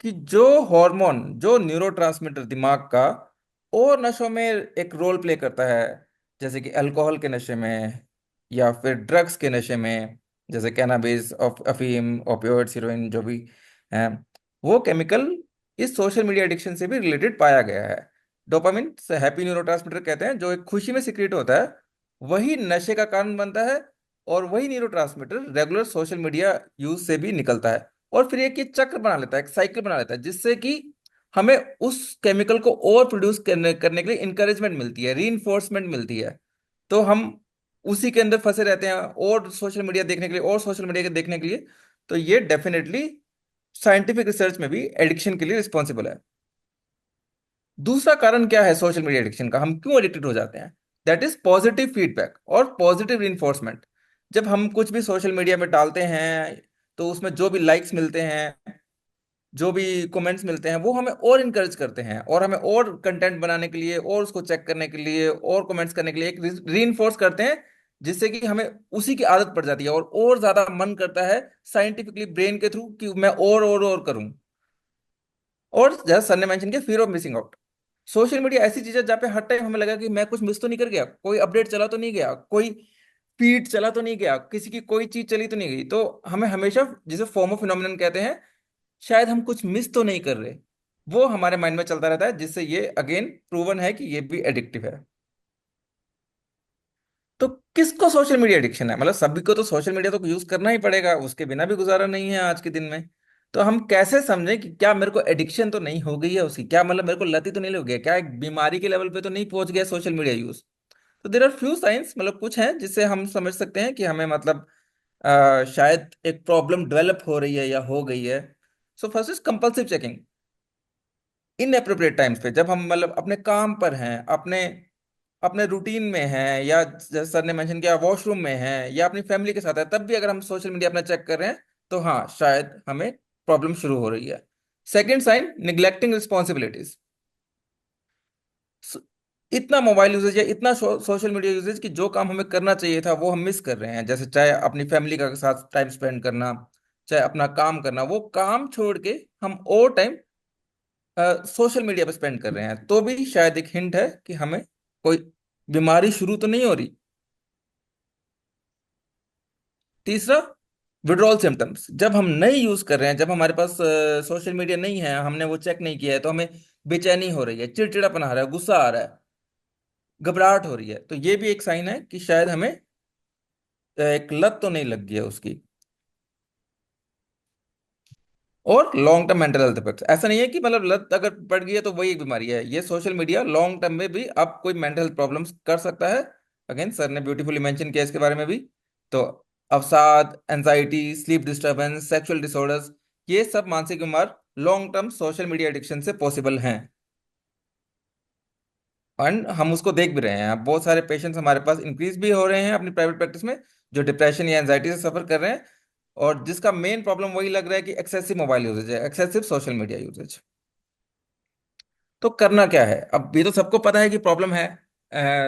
कि जो हार्मोन, जो न्यूरोट्रांसमीटर दिमाग का और नशों में एक रोल प्ले करता है, जैसे कि अल्कोहल के नशे में या फिर ड्रग्स के नशे में, जैसे कैनाबिस, अफीम, ओपियोइड्स, हीरोइन, जो भी है, वो केमिकल इस सोशल मीडिया एडिक्शन से भी रिलेटेड पाया गया है। डोपामिन से हैप्पी न्यूरोट्रांसमीटर कहते हैं, जो एक खुशी में सिक्रेट होता है, वही नशे का कारण बनता है। और वही neurotransmitter regular social media use से भी निकलता है, और फिर एक ये चक्र बना लेता है, एक साइकिल बना लेता है, जिससे कि हमें उस केमिकल को और प्रोड्यूस करने के लिए इंकरेजमेंट मिलती है, रीइंफोर्समेंट मिलती है। तो हम उसी के अंदर फंसे रहते हैं, और सोशल मीडिया देखने के लिए, और सोशल मीडिया के देखने के लिए। तो ये डेफिनेटली साइंटिफिक रिसर्च में भी एडिक्शन के लिए रिस्पॉन्सिबल है। दूसरा कारण क्या है सोशल मीडिया एडिक्शन का, हम क्यों एडिक्टेड हो जाते हैं? दैट इज पॉजिटिव फीडबैक और पॉजिटिव रिइंफोर्समेंट। जब हम कुछ भी सोशल मीडिया में डालते हैं, तो उसमें जो भी लाइक्स मिलते हैं, जो भी कमेंट्स मिलते हैं, वो हमें और इनकरेज करते हैं, और हमें और कंटेंट बनाने के लिए, और उसको चेक करने के लिए, और कमेंट्स करने के लिए एक रीइंफोर्स करते हैं, जिससे कि हमें उसी की आदत पड़ जाती है और ज्यादा मन करता है साइंटिफिकली ब्रेन के थ्रू कि मैं और करूं। और जैसा सर ने मेंशन किया, fear of missing out. Social media ऐसी चीज है जहाँ पे हर टाइम हमें लगा कि मैं कुछ मिस तो नहीं कर गया, कोई अपडेट चला तो नहीं गया, कोई फीड चला तो नहीं गया, किसी की कोई चीज चली तो नहीं गई। तो हमें हमेशा, जिसे फोमो फिनोमिनन कहते हैं, शायद हम कुछ मिस तो नहीं कर रहे, वो हमारे माइंड में चलता रहता है, जिससे ये अगेन प्रूवन है कि ये भी एडिक्टिव है। तो किसको सोशल मीडिया एडिक्शन है? मतलब सभी को तो सोशल मीडिया तो यूज करना ही पड़ेगा, उसके बिना भी गुजारा नहीं है आज के दिन में। तो हम कैसे समझें कि क्या मेरे को एडिक्शन तो नहीं हो गई है उसकी, क्या मतलब मेरे को लती तो नहीं लग गया, क्या एक बीमारी के लेवल पे तो नहीं पहुंच गया सोशल मीडिया यूज? तो देर आर फ्यू साइंस, मतलब कुछ हैं जिससे हम समझ सकते हैं कि हमें मतलब शायद एक प्रॉब्लम डेवलप हो रही है या हो गई है। So first is compulsive checking in appropriate times पे, जब हम मतलब अपने काम पर हैं, अपने अपने रूटीन में हैं, या जैसे सर ने मेंशन किया वॉशरूम में हैं, या अपनी फैमिली के साथ है, तब भी अगर हम सोशल मीडिया अपना चेक कर रहे हैं, तो हाँ शायद हमें प्रॉब्लम शुरू हो रही है। Second sign, neglecting responsibilities. इतना मोबाइल यूजेज या इतना सोशल मीडिया यूजेज कि जो काम हमें करना चाहिए था वो हम मिस कर रहे हैं, जैसे चाहे अपनी फैमिली का साथ टाइम स्पेंड करना, चाहे अपना काम करना, वो काम छोड़ के हम और टाइम सोशल मीडिया पे स्पेंड कर रहे हैं, तो भी शायद एक हिंट है कि हमें कोई बीमारी शुरू तो नहीं हो रही। तीसरा, विड्रॉल सिम्टम्स। जब हम नहीं यूज कर रहे हैं, जब हमारे पास सोशल मीडिया नहीं है, हमने वो चेक नहीं किया है, तो हमें बेचैनी हो रही है, चिड़चिड़ापन आ रहा है, गुस्सा आ रहा है, घबराहट हो रही है, तो ये भी एक साइन है कि शायद हमें एक लत तो नहीं लग गई है उसकी। और long term mental health effects, ऐसा नहीं है कि मतलब लत अगर पड़ गई है तो वही एक बीमारी है, ये सोशल मीडिया लॉन्ग टर्म में भी अब कोई मेंटल हेल्थ प्रॉब्लम्स कर सकता है। अगेन सर ने ब्यूटीफुली मेंशन किया इसके बारे में भी। तो अवसाद, anxiety, sleep disturbance, sexual disorders, ये सब मानसिक बीमार long term social media addiction से पॉसिबल हैं। एंड हम उसको देख भी रहे हैं, अब बहुत सारे पेशेंट्स हमारे पास इंक्रीज भी हो रहे हैं अपनी प्राइवेट प्रैक्टिस में, जो डिप्रेशन या एंजाइटी से सफर कर रहे हैं, और जिसका मेन प्रॉब्लम वही लग रहा है कि एक्सेसिव मोबाइल यूजेज है, एक्सेसिव सोशल मीडिया यूजेज। तो करना क्या है? अब ये तो सबको पता है कि प्रॉब्लम है,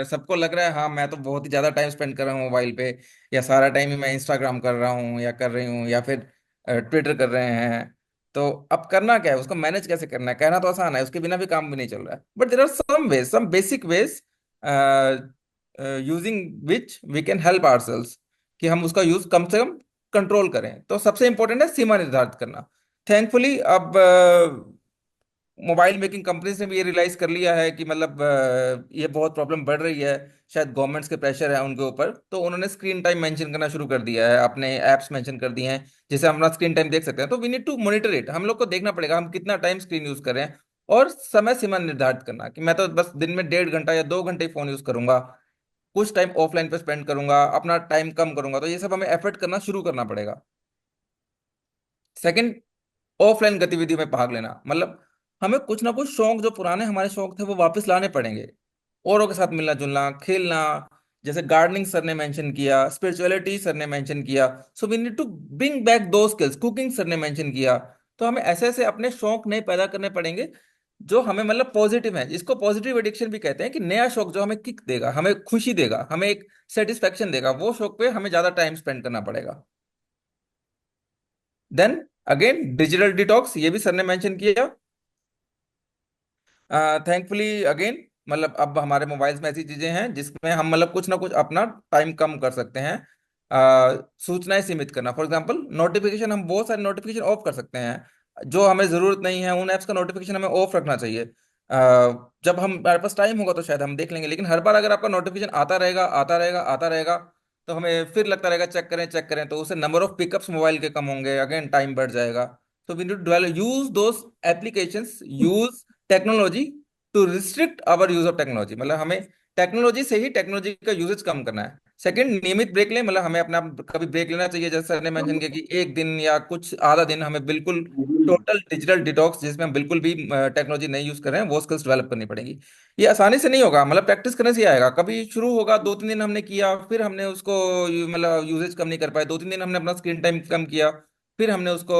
सबको लग रहा है हाँ मैं तो बहुत ही ज्यादा टाइम स्पेंड कर रहा हूँ मोबाइल पे, या सारा टाइम ही मैं इंस्टाग्राम कर रहा हूँ या कर रही हूँ, या फिर ट्विटर कर रहे हैं। तो अब करना क्या है, उसको मैनेज कैसे करना है? कहना तो आसान है, उसके बिना भी काम भी नहीं चल रहा है, but there are some ways, some basic ways using which we can help ourselves, कि हम उसका यूज कम से कम कंट्रोल करें। तो सबसे इंपॉर्टेंट है सीमा निर्धारित करना। थैंकफुली अब मोबाइल मेकिंग कंपनीज ने भी ये रियलाइज कर लिया है कि मतलब ये बहुत प्रॉब्लम बढ़ रही है, शायद गवर्नमेंट्स के प्रेशर है उनके ऊपर, तो उन्होंने स्क्रीन टाइम मेंशन करना शुरू कर दिया है, अपने एप्स मेंशन कर दिए हैं जिससे हम अपना स्क्रीन टाइम देख सकते हैं। तो we need to monitor it, हम लोग को देखना पड़ेगा हम कितना टाइम स्क्रीन यूज कर रहे हैं, और समय सीमा निर्धारित करना कि मैं तो बस दिन में 1.5 घंटा या 2 घंटे फोन यूज करूंगा, कुछ टाइम ऑफलाइन पे स्पेंड करूंगा, अपना टाइम कम करूंगा। तो ये सब हमें एफर्ट करना शुरू करना पड़ेगा। सेकंड, ऑफलाइन गतिविधियों में भाग लेना, मतलब हमें कुछ ना कुछ शौक, जो पुराने हमारे शौक थे, वो वापस लाने पड़ेंगे। औरों के साथ मिलना जुलना, खेलना, जैसे गार्डनिंग सर ने मेंशन किया, स्पिरिचुअलिटी सर ने मेंशन किया, so we need to bring back दो स्किल्स, कुकिंग सर ने मेंशन किया। तो हमें ऐसे ऐसे अपने शौक नए पैदा करने पड़ेंगे जो हमें मतलब पॉजिटिव है, जिसको पॉजिटिव एडिक्शन भी कहते हैं, कि नया शौक जो हमें किक देगा, हमें खुशी देगा, हमें एक सेटिस्फेक्शन देगा, वो शौक पे हमें ज्यादा टाइम स्पेंड करना पड़ेगा। देन अगेन डिजिटल डिटॉक्स, ये भी सर ने मेंशन किया। थैंकफुली अगेन, मतलब अब हमारे मोबाइल्स में ऐसी चीजें हैं जिसमें हम मतलब कुछ ना कुछ अपना टाइम कम कर सकते हैं। सूचनाएं सीमित करना, फॉर एग्जांपल नोटिफिकेशन, हम बहुत सारे नोटिफिकेशन ऑफ कर सकते हैं, जो हमें जरूरत नहीं है उन ऐप्स का नोटिफिकेशन हमें ऑफ रखना चाहिए। जब हम हमारे पास टाइम होगा तो शायद हम देख लेंगे, लेकिन हर बार अगर आपका नोटिफिकेशन आता रहेगा आता रहेगा आता रहेगा, तो हमें फिर लगता रहेगा चेक करें, तो उससे नंबर ऑफ पिकअप्स मोबाइल के कम होंगे, अगेन टाइम बढ़ जाएगा। तो we need to develop, use those applications, use technology to restrict our use of technology, मतलब हमें टेक्नोलॉजी से ही टेक्नोलॉजी का यूजेज कम करना है। सेकंड, नियमित ब्रेक लें, मतलब हमें अपना कभी ब्रेक लेना चाहिए, जैसे सर ने मेंशन किया कि एक दिन या कुछ आधा दिन हमें बिल्कुल टोटल डिजिटल डिटॉक्स, जिसमें हम बिल्कुल भी टेक्नोलॉजी नहीं यूज कर रहे हैं, वो स्किल्स डेवलप करनी पड़ेगी। ये आसानी से नहीं होगा, मतलब प्रैक्टिस करने से ही आएगा। कभी शुरू होगा, 2-3 दिन हमने किया, फिर हमने उसको मतलब यूजेज कम नहीं कर पाए, 2-3 दिन हमने अपना स्क्रीन टाइम कम किया, फिर हमने उसको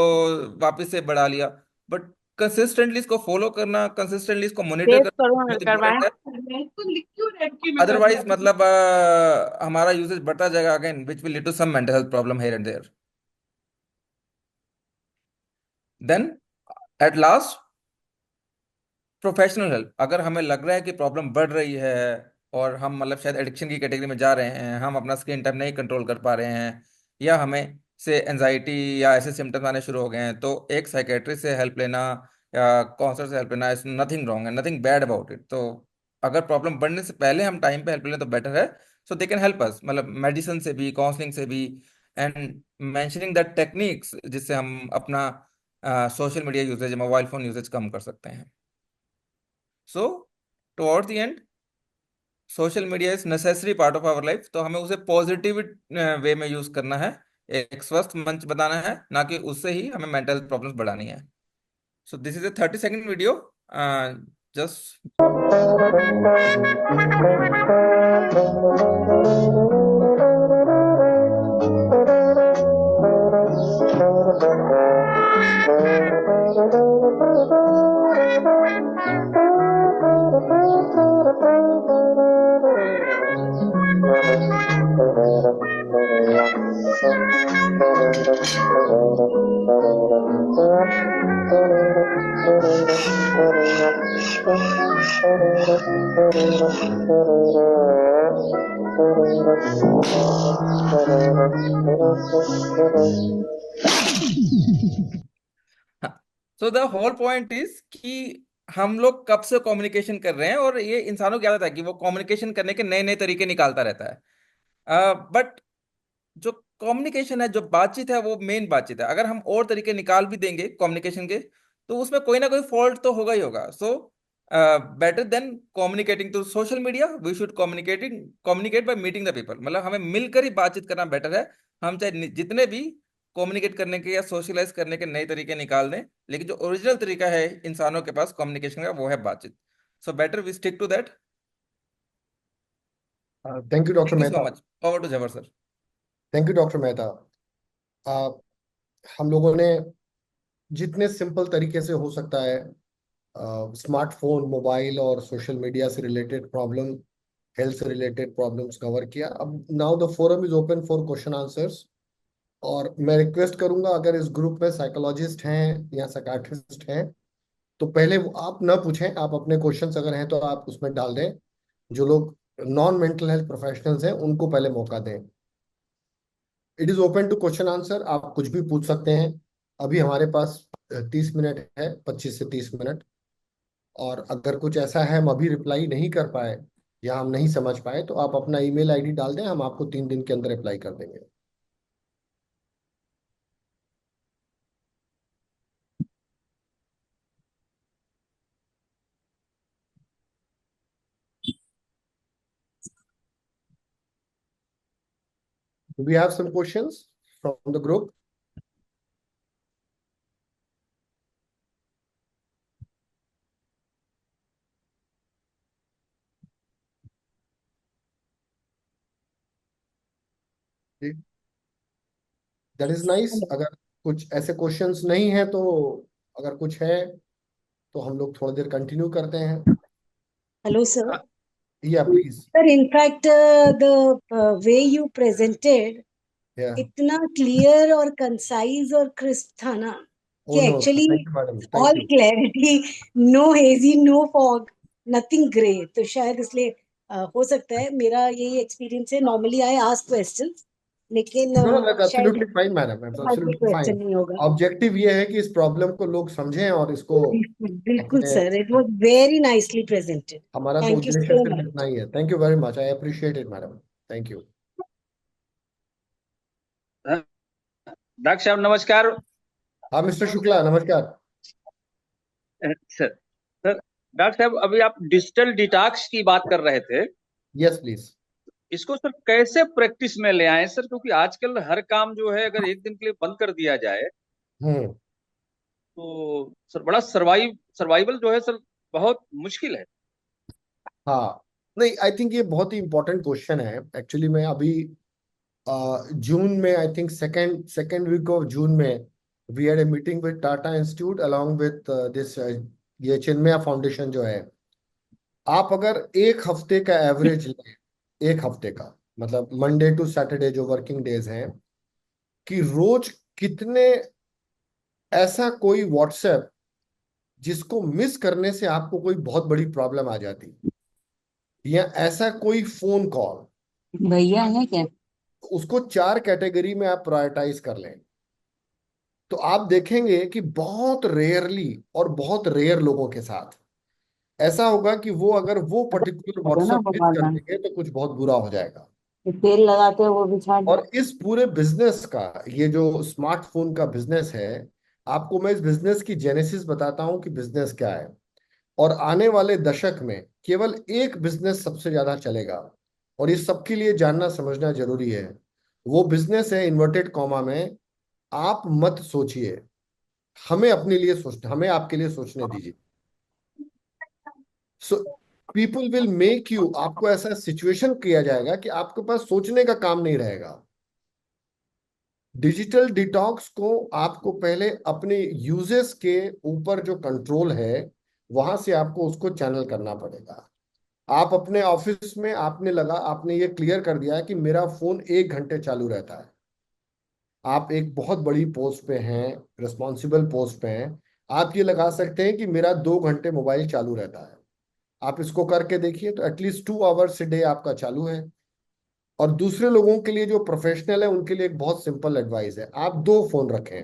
वापस से बढ़ा लिया, बट कंसिस्टेंटली इसको फॉलो करना, कंसिस्टेंटली इसको मॉनिटर टेस्ट करना करो बहुत करवाया इंपॉर्टेंट है। तो लिक्विड एडकी में कर अदरवाइज दिया। मतलब हमारा यूसेज बढ़ता जाएगा again, which will lead to some mental health problem here and there. Then at last, professional help. अगर हमें लग रहा है कि प्रॉब्लम बढ़ रही है और हम मतलब शायद एडिक्शन की कैटेगरी में जा रहे हैं, हम अपना स्क्रीन टाइम नहीं कंट्रोल कर पा रहे हैं, या हमें से एनजाइटी या ऐसे सिम्टम्स आने शुरू हो गए हैं, तो एक साइकेट्रिस्ट से हेल्प लेना या काउंसलर से हेल्प लेना इज नथिंग रॉन्ग है, नथिंग बैड अबाउट इट। तो अगर प्रॉब्लम बढ़ने से पहले हम टाइम पे हेल्प लें तो बेटर है। सो दे कैन हेल्प अस, मतलब मेडिसिन से भी, काउंसलिंग से भी, एंड मेंशनिंग दैट टेक्निक्स जिससे हम अपना social media usage, mobile phone usage कम कर सकते हैं। So towards the end, social media is necessary part of our life, तो हमें उसे पॉजिटिव वे में यूज करना है, एक स्वस्थ मंच बनाना है, ना कि उससे ही हमें मेंटल प्रॉब्लम्स बढ़ानी है। So this is a 30-second video, just. So the whole point is कि हम लोग कब से कम्युनिकेशन कर रहे हैं, और ये इंसानों की आदत है कि वो कम्युनिकेशन करने के नए नए तरीके निकालता रहता है। बट जो कम्युनिकेशन है, जो बातचीत है, वो मेन बातचीत है। अगर हम और तरीके निकाल भी देंगे कम्युनिकेशन के, तो उसमें कोई ना कोई फॉल्ट तो होगा ही होगा। So better than communicating through social media, we should communicate by meeting the people. मतलब हमें मिलकर ही बातचीत करना बेटर है। हम चाहे जितने भी कम्युनिकेट करने के या सोशलाइज करने के नए तरीके निकाल दें, लेकिन जो ओरिजिनल तरीका है इंसानों के पास कम्युनिकेशन का, वो है बातचीत। So better we stick to that. Thank you doctor thank you so Mehta. Much. Over to Jabar sir. Thank you doctor Mehta. आ, हम लोगों ने जितने सिंपल तरीके से हो सकता है स्मार्टफोन, मोबाइल और सोशल मीडिया से रिलेटेड प्रॉब्लम, हेल्थ से रिलेटेड प्रॉब्लम्स कवर किया। अब now the forum is open for question answers. और मैं रिक्वेस्ट करूंगा, अगर इस ग्रुप में साइकोलॉजिस्ट हैं या साइकाट्रिस्ट हैं, तो पहले आप ना पूछें, आप अपने क्वेश्चंस अगर हैं तो आप उसमें डाल दें। जो लोग नॉन मेंटल हेल्थ प्रोफेशनल्स हैं उनको पहले मौका दें। It is open to question answer, आप कुछ भी पूछ सकते हैं। अभी हमारे पास 30 मिनट है, 25 से 30 मिनट। और अगर कुछ ऐसा है हम अभी रिप्लाई नहीं कर पाए या हम नहीं समझ पाए, तो आप अपना ईमेल आईडी डाल दें, हम आपको 3 दिन के अंदर रिप्लाई कर देंगे। Do we have some questions from the group? That is nice. अगर कुछ ऐसे क्वेश्चंस नहीं है तो, अगर कुछ है तो हम लोग थोड़ी देर कंटिन्यू करते हैं। Hello, sir. या please. Sir, in fact, the way you presented, या इतना clear और concise और crisp था ना ओ कि no, actually thank you madam, all thank you. clarity, no hazy, no fog, nothing gray. तो शायद इसलिए हो सकता है मेरा यही experience है. Normally I ask questions, लेकिन नो नो, दैट्स शायद एब्सोल्युटली फाइन मैडम, दैट्स कोई एब्सोल्युटली फाइन। क्वेश्चन नहीं होगा. ऑब्जेक्टिव ये है कि इस प्रॉब्लम को लोग समझें और इसको बिल्कुल बिल्कुल अपने, sir. It was very nicely presented. हमारा तो Thank you उद्देश्य so सिर्फ इतना much. ही है। Thank you very much, I appreciate it madam. Thank you. Doctor साहब नमस्कार। हाँ मिस्टर शुक्ला, नमस्कार। सर सर डॉक्टर साहब, अभी आप डिजिटल डिटॉक्स की बात कर रहे थे, यस प्लीज। इसको सर कैसे प्रैक्टिस में ले आए सर? क्योंकि आजकल हर काम जो है अगर एक दिन के लिए बंद कर दिया जाए हम्म। तो सर बड़ा सर्वाइवल जो है सर बहुत मुश्किल है। हाँ, नहीं, आई थिंक ये बहुत ही इंपॉर्टेंट क्वेश्चन है। एक्चुअली मैं अभी जून में, I think second second week of June में we had a meeting with Tata institute along with this, ये चिन्मया फाउंडेशन जो है। आप अगर एक हफ्ते का एवरेज लें, एक हफ्ते का मतलब मंडे टू सैटरडे जो वर्किंग डेज हैं, कि रोज कितने ऐसा कोई व्हाट्सएप जिसको मिस करने से आपको कोई बहुत बड़ी प्रॉब्लम आ जाती, या ऐसा कोई फोन कॉल, भैया है क्या? उसको 4 कैटेगरी में आप प्रायोरिटाइज कर लें, तो आप देखेंगे कि बहुत रेयरली और बहुत रेयर लोगों के साथ ऐसा होगा कि वो अगर वो पर्टिकुलर है ना व्हाट्सएप मिस कर गोपाल, देंगे तो कुछ बहुत बुरा हो जाएगा। तेल लगाते हो वो भी छाट दो। और इस पूरे बिजनेस का, ये जो स्मार्टफोन का बिजनेस है, आपको मैं इस बिजनेस की जेनेसिस बताता हूं कि बिजनेस क्या है। और आने वाले दशक में केवल एक बिजनेस सबसे ज्यादा चलेगा, और ये सबके लिए जानना समझना जरूरी है। वो बिजनेस है इन्वर्टेड कॉमा में, आप मत सोचिए, हमें अपने लिए सोचना, हमें आपके लिए सोचने दीजिए। So people will make you, आपको ऐसा सिचुएशन किया जाएगा कि आपके पास सोचने का काम नहीं रहेगा। डिजिटल डिटॉक्स को आपको पहले अपने यूजेस के ऊपर जो कंट्रोल है, वहां से आपको उसको चैनल करना पड़ेगा। आप अपने ऑफिस में आपने ये क्लियर कर दिया है कि मेरा फोन 1 घंटे चालू रहता है। आप एक बहुत बड़ी पोस्ट पे हैं, रिस्पॉन्सिबल पोस्ट पे हैं, आप ये लगा सकते हैं कि मेरा 2 घंटे मोबाइल चालू रहता है। आप इसको करके देखिए तो एटलीस्ट 2 आवर्स डे आपका चालू है। और दूसरे लोगों के लिए जो प्रोफेशनल है उनके लिए एक बहुत सिंपल एडवाइस है, आप 2 फोन रखें।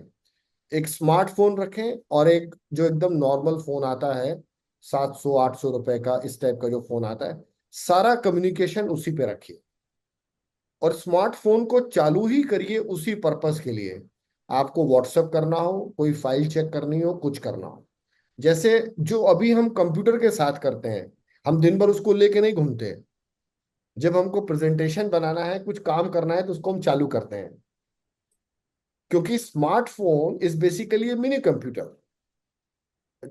एक स्मार्टफोन रखें और एक जो एकदम नॉर्मल फोन आता है, 700-800 रुपए का, इस टाइप का जो फोन आता है, सारा कम्युनिकेशन उसी पे रखिए। और स्मार्टफोन को चालू ही करिए उसी पर्पस के लिए, आपको व्हाट्सएप करना हो, कोई फाइल चेक करनी हो, कुछ करना हो। जैसे जो अभी हम कंप्यूटर के साथ करते हैं, हम दिन भर उसको लेके नहीं घूमते। जब हमको प्रेजेंटेशन बनाना है, कुछ काम करना है, तो उसको हम चालू करते हैं, क्योंकि smartphone is basically A mini computer,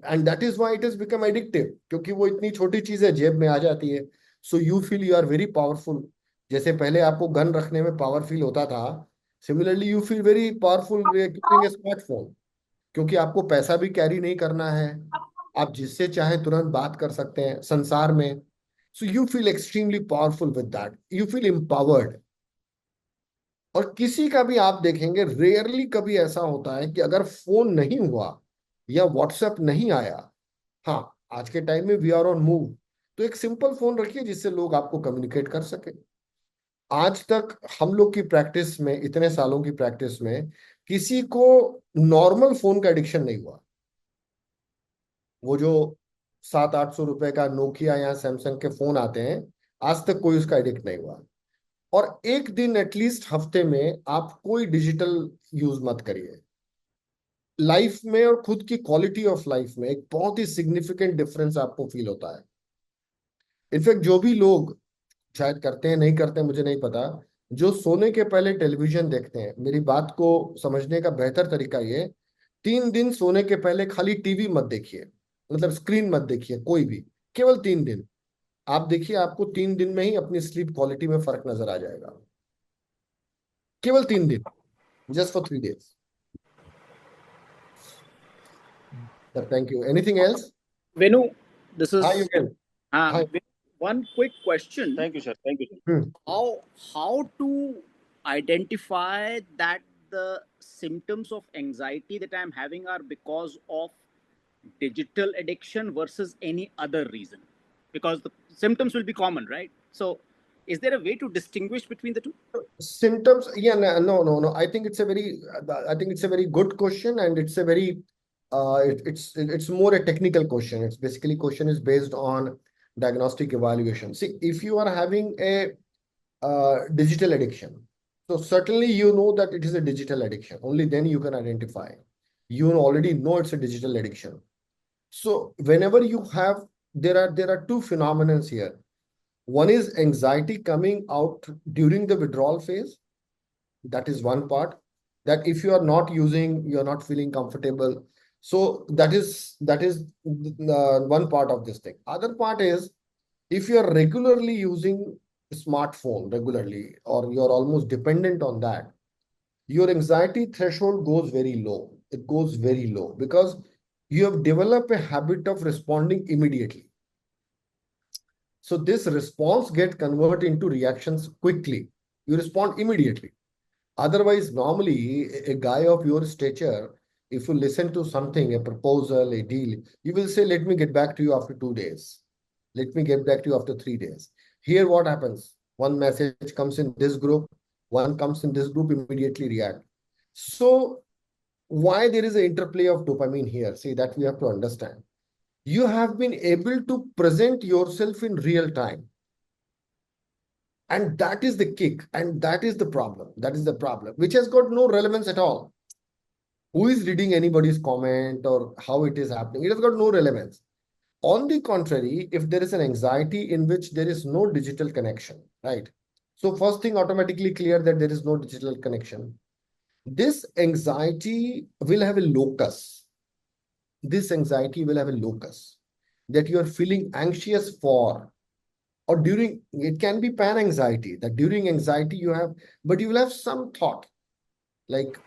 and that is why it is become addictive, क्योंकि वो इतनी छोटी चीज है, जेब में आ जाती है। So you feel you are very powerful. जैसे पहले आपको गन रखने में पावर फील होता था, similarly you feel very powerful keeping A smartphone, क्योंकि आपको पैसा भी कैरी नहीं करना है, आप जिससे चाहे तुरंत बात कर सकते हैं संसार में। सो you feel extremely powerful with that, you feel empowered. और किसी का भी आप देखेंगे, रेयरली कभी ऐसा होता है कि अगर फोन नहीं हुआ या व्हाट्सएप नहीं आया, हाँ आज के टाइम में वी आर ऑन मूव, तो एक सिंपल फोन रखिए जिससे लोग आपको कम्युनिकेट कर सके। आज तक हम लोग की प्रैक्टिस में, इतने सालों की प्रैक्टिस में, किसी को नॉर्मल फोन का एडिक्शन नहीं हुआ। वो जो 700-800 रुपए का नोकिया या सैमसंग के फोन आते हैं, आज तक कोई उसका एडिक्ट नहीं हुआ। और एक दिन एटलीस्ट हफ्ते में आप कोई डिजिटल यूज मत करिए। लाइफ में और खुद की क्वालिटी ऑफ लाइफ में एक बहुत ही सिग्निफिकेंट डिफरेंस आपको फील होता है। इनफैक्ट जो भी लोग, शायद करते हैं नहीं करते हैं मुझे नहीं पता, जो सोने के पहले टेलीविजन देखते हैं, मेरी बात को समझने का बेहतर तरीका ये, 3 दिन सोने के पहले खाली टीवी मत देखिए, मतलब स्क्रीन मत देखिए कोई भी, केवल 3 दिन आप देखिए, आपको 3 दिन में ही अपनी स्लीप क्वालिटी में फर्क नजर आ जाएगा। केवल 3 दिन, just for 3 days। Thank you. Anything else? Venu, this हाँ यू is कैन। हाँ। one quick question. Thank you, sir. Thank you, sir. How to identify that the symptoms of anxiety that I'm having are because of digital addiction versus any other reason? Because the symptoms will be common, right? So, is there a way to distinguish between the two? Symptoms, yeah, no. I think it's a very good question, and it's a very it's more a technical question. It's basically question is based on diagnostic evaluation. See, if you are having a digital addiction, so certainly you know that it is a digital addiction. Only then you can identify. You already know it's a digital addiction. So whenever you have, there are two phenomena here. One is anxiety coming out during the withdrawal phase. That is one part. That if you are not using, you are not feeling comfortable. So that is one part of this thing. Other part is, if you are regularly using smartphone regularly, or you are almost dependent on that, your anxiety threshold goes very low. it goes very low because you have developed a habit of responding immediately. So this response get converted into reactions quickly. You respond immediately. Otherwise, normally a guy of your stature, if you listen to something, a proposal, a deal, you will say, let me get back to you after 2 days. Let me get back to you after 3 days. Here, what happens? One message comes in this group, one comes in this group, immediately react. So why there is an interplay of dopamine here? See, that we have to understand. You have been able to present yourself in real time. And that is the kick. And that is the problem. That is the problem, which has got no relevance at all. Who is reading anybody's comment or how it is happening? It has got no relevance. On the contrary, if there is an anxiety in which there is no digital connection, right? So first thing automatically clear that there is no digital connection. This anxiety will have a locus. This anxiety will have a locus that you are feeling anxious for, or during, it can be pan anxiety, that during anxiety you have, but you will have some thought, like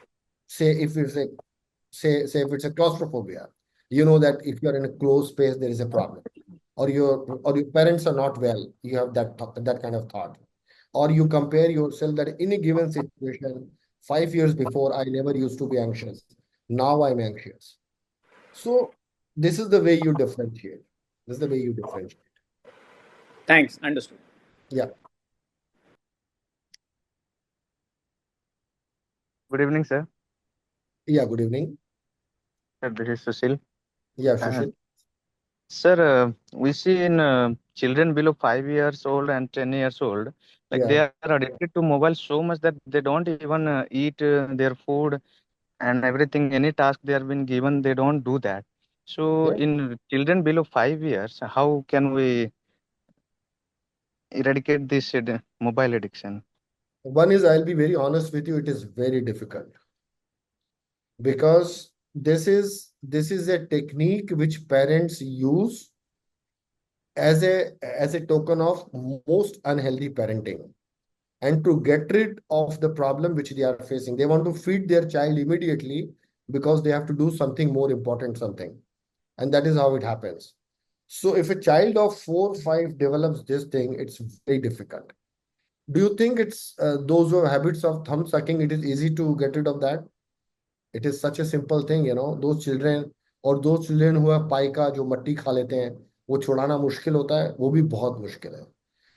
say if it's a, say if it's a claustrophobia, you know that if you're in a closed space, there is a problem, or your parents are not well, you have that kind of thought, or you compare yourself that in a given situation, 5 years before, I never used to be anxious. Now I'm anxious. So this is the way you differentiate. This is the way you differentiate. Thanks. Understood. Yeah. Good evening, sir. Yeah, good evening. Sir, this is Sushil. Yeah, Sushil. Sir, we see in children below 5 years old and 10 years old, like they Yeah. are addicted to mobile so much that they don't even eat their food and everything. Any task they are being given, they don't do that. So Yeah. in children below 5 years, how can we eradicate this mobile addiction? One is, I'll be very honest with you, it is very difficult because this is a technique which parents use as a token of most unhealthy parenting. And to get rid of the problem which they are facing, they want to feed their child immediately because they have to do something more important, something. And that is how it happens. So if a child of 4 or 5 develops this thing, it's very difficult. Do you think it's those who have habits of thumb sucking, it is easy to get rid of that? It is such a simple thing, those children who have pica जो मट्टी खा लेते हैं, वो छुड़ाना मुश्किल होता है, वो भी बहुत मुश्किल है.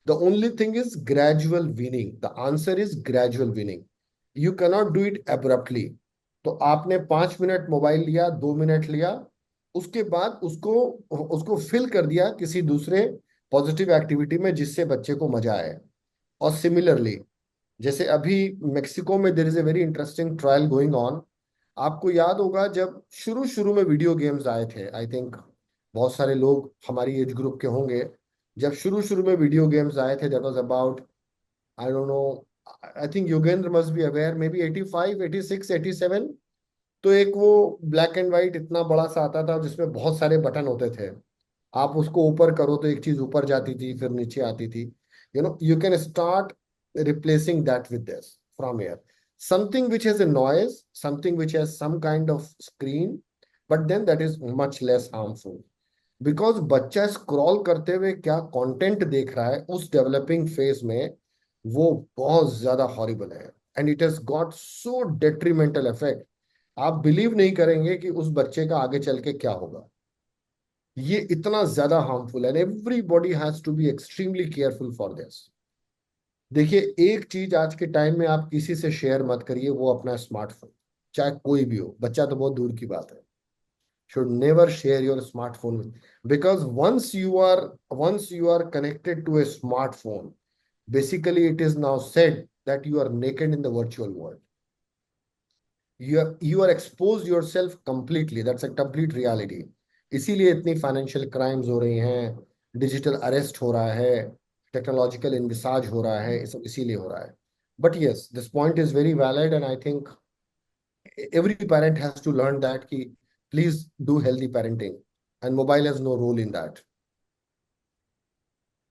The only thing is gradual weaning. The answer is gradual weaning. You cannot do it abruptly. तो आपने 5 मिनट मोबाइल लिया, 2 मिनट लिया, उसके बाद उसको फिल कर दिया किसी दूसरे पॉजिटिव एक्टिविटी में जिससे बच्चे को मजा आए. और सिमिलरली, जैसे अभी मेक्सिको में there is a very interesting trial going on. आपको याद होगा जब शुरू शुरू में वीडियो गेम्स आए थे, आई थिंक बहुत सारे लोग हमारी एज ग्रुप के होंगे, जब शुरू शुरू में वीडियो गेम्स आए थे, that was about, I don't know, I think Yogendra must be aware, may be 85, 86, 87. तो एक वो ब्लैक एंड व्हाइट इतना बड़ा सा आता था जिसमें बहुत सारे बटन होते थे. आप उसको ऊपर करो तो एक चीज ऊपर जाती थी, फिर नीचे आती थी. You can start replacing that with this from here. Something which has a noise, something which has some kind of screen, but then that is much less harmful. Because बच्चा स्क्रॉल करते हुए क्या कंटेंट देख रहा है उस developing phase में, वो बहुत ज्यादा हॉरिबल है. And it has got so detrimental effect. आप बिलीव नहीं करेंगे कि उस बच्चे का आगे चल के क्या होगा. ये इतना ज्यादा हार्मफुल है. Everybody has to be extremely careful for this. देखिए, एक चीज आज के टाइम में आप किसी से शेयर मत करिए, वो अपना स्मार्टफोन, चाहे कोई भी हो, बच्चा तो बहुत दूर की बात है. Should never share your smartphone because once you are connected to a smartphone, basically it is now said that you are naked in the virtual world. You are exposed yourself completely. That's a complete reality. इसीलिए इतनी financial crimes हो रही हैं, digital arrest हो रहा है, technological इन्विसाज हो रहा है, इसीलिए हो रहा है. But yes, this point is very valid and I think every parent has to learn that कि please do healthy parenting and mobile has no role in that.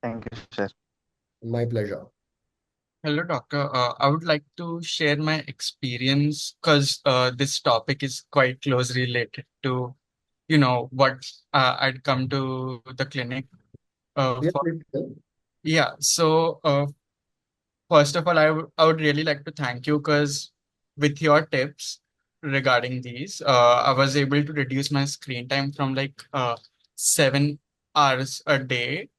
Thank you, sir. My pleasure. Hello, doctor. I would like to share my experience because this topic is quite closely related to, what I'd come to the clinic Yeah, for. please tell. Yeah. So, first of all, I would really like to thank you because with your tips regarding these, I was able to reduce my screen time from like 7 hours a day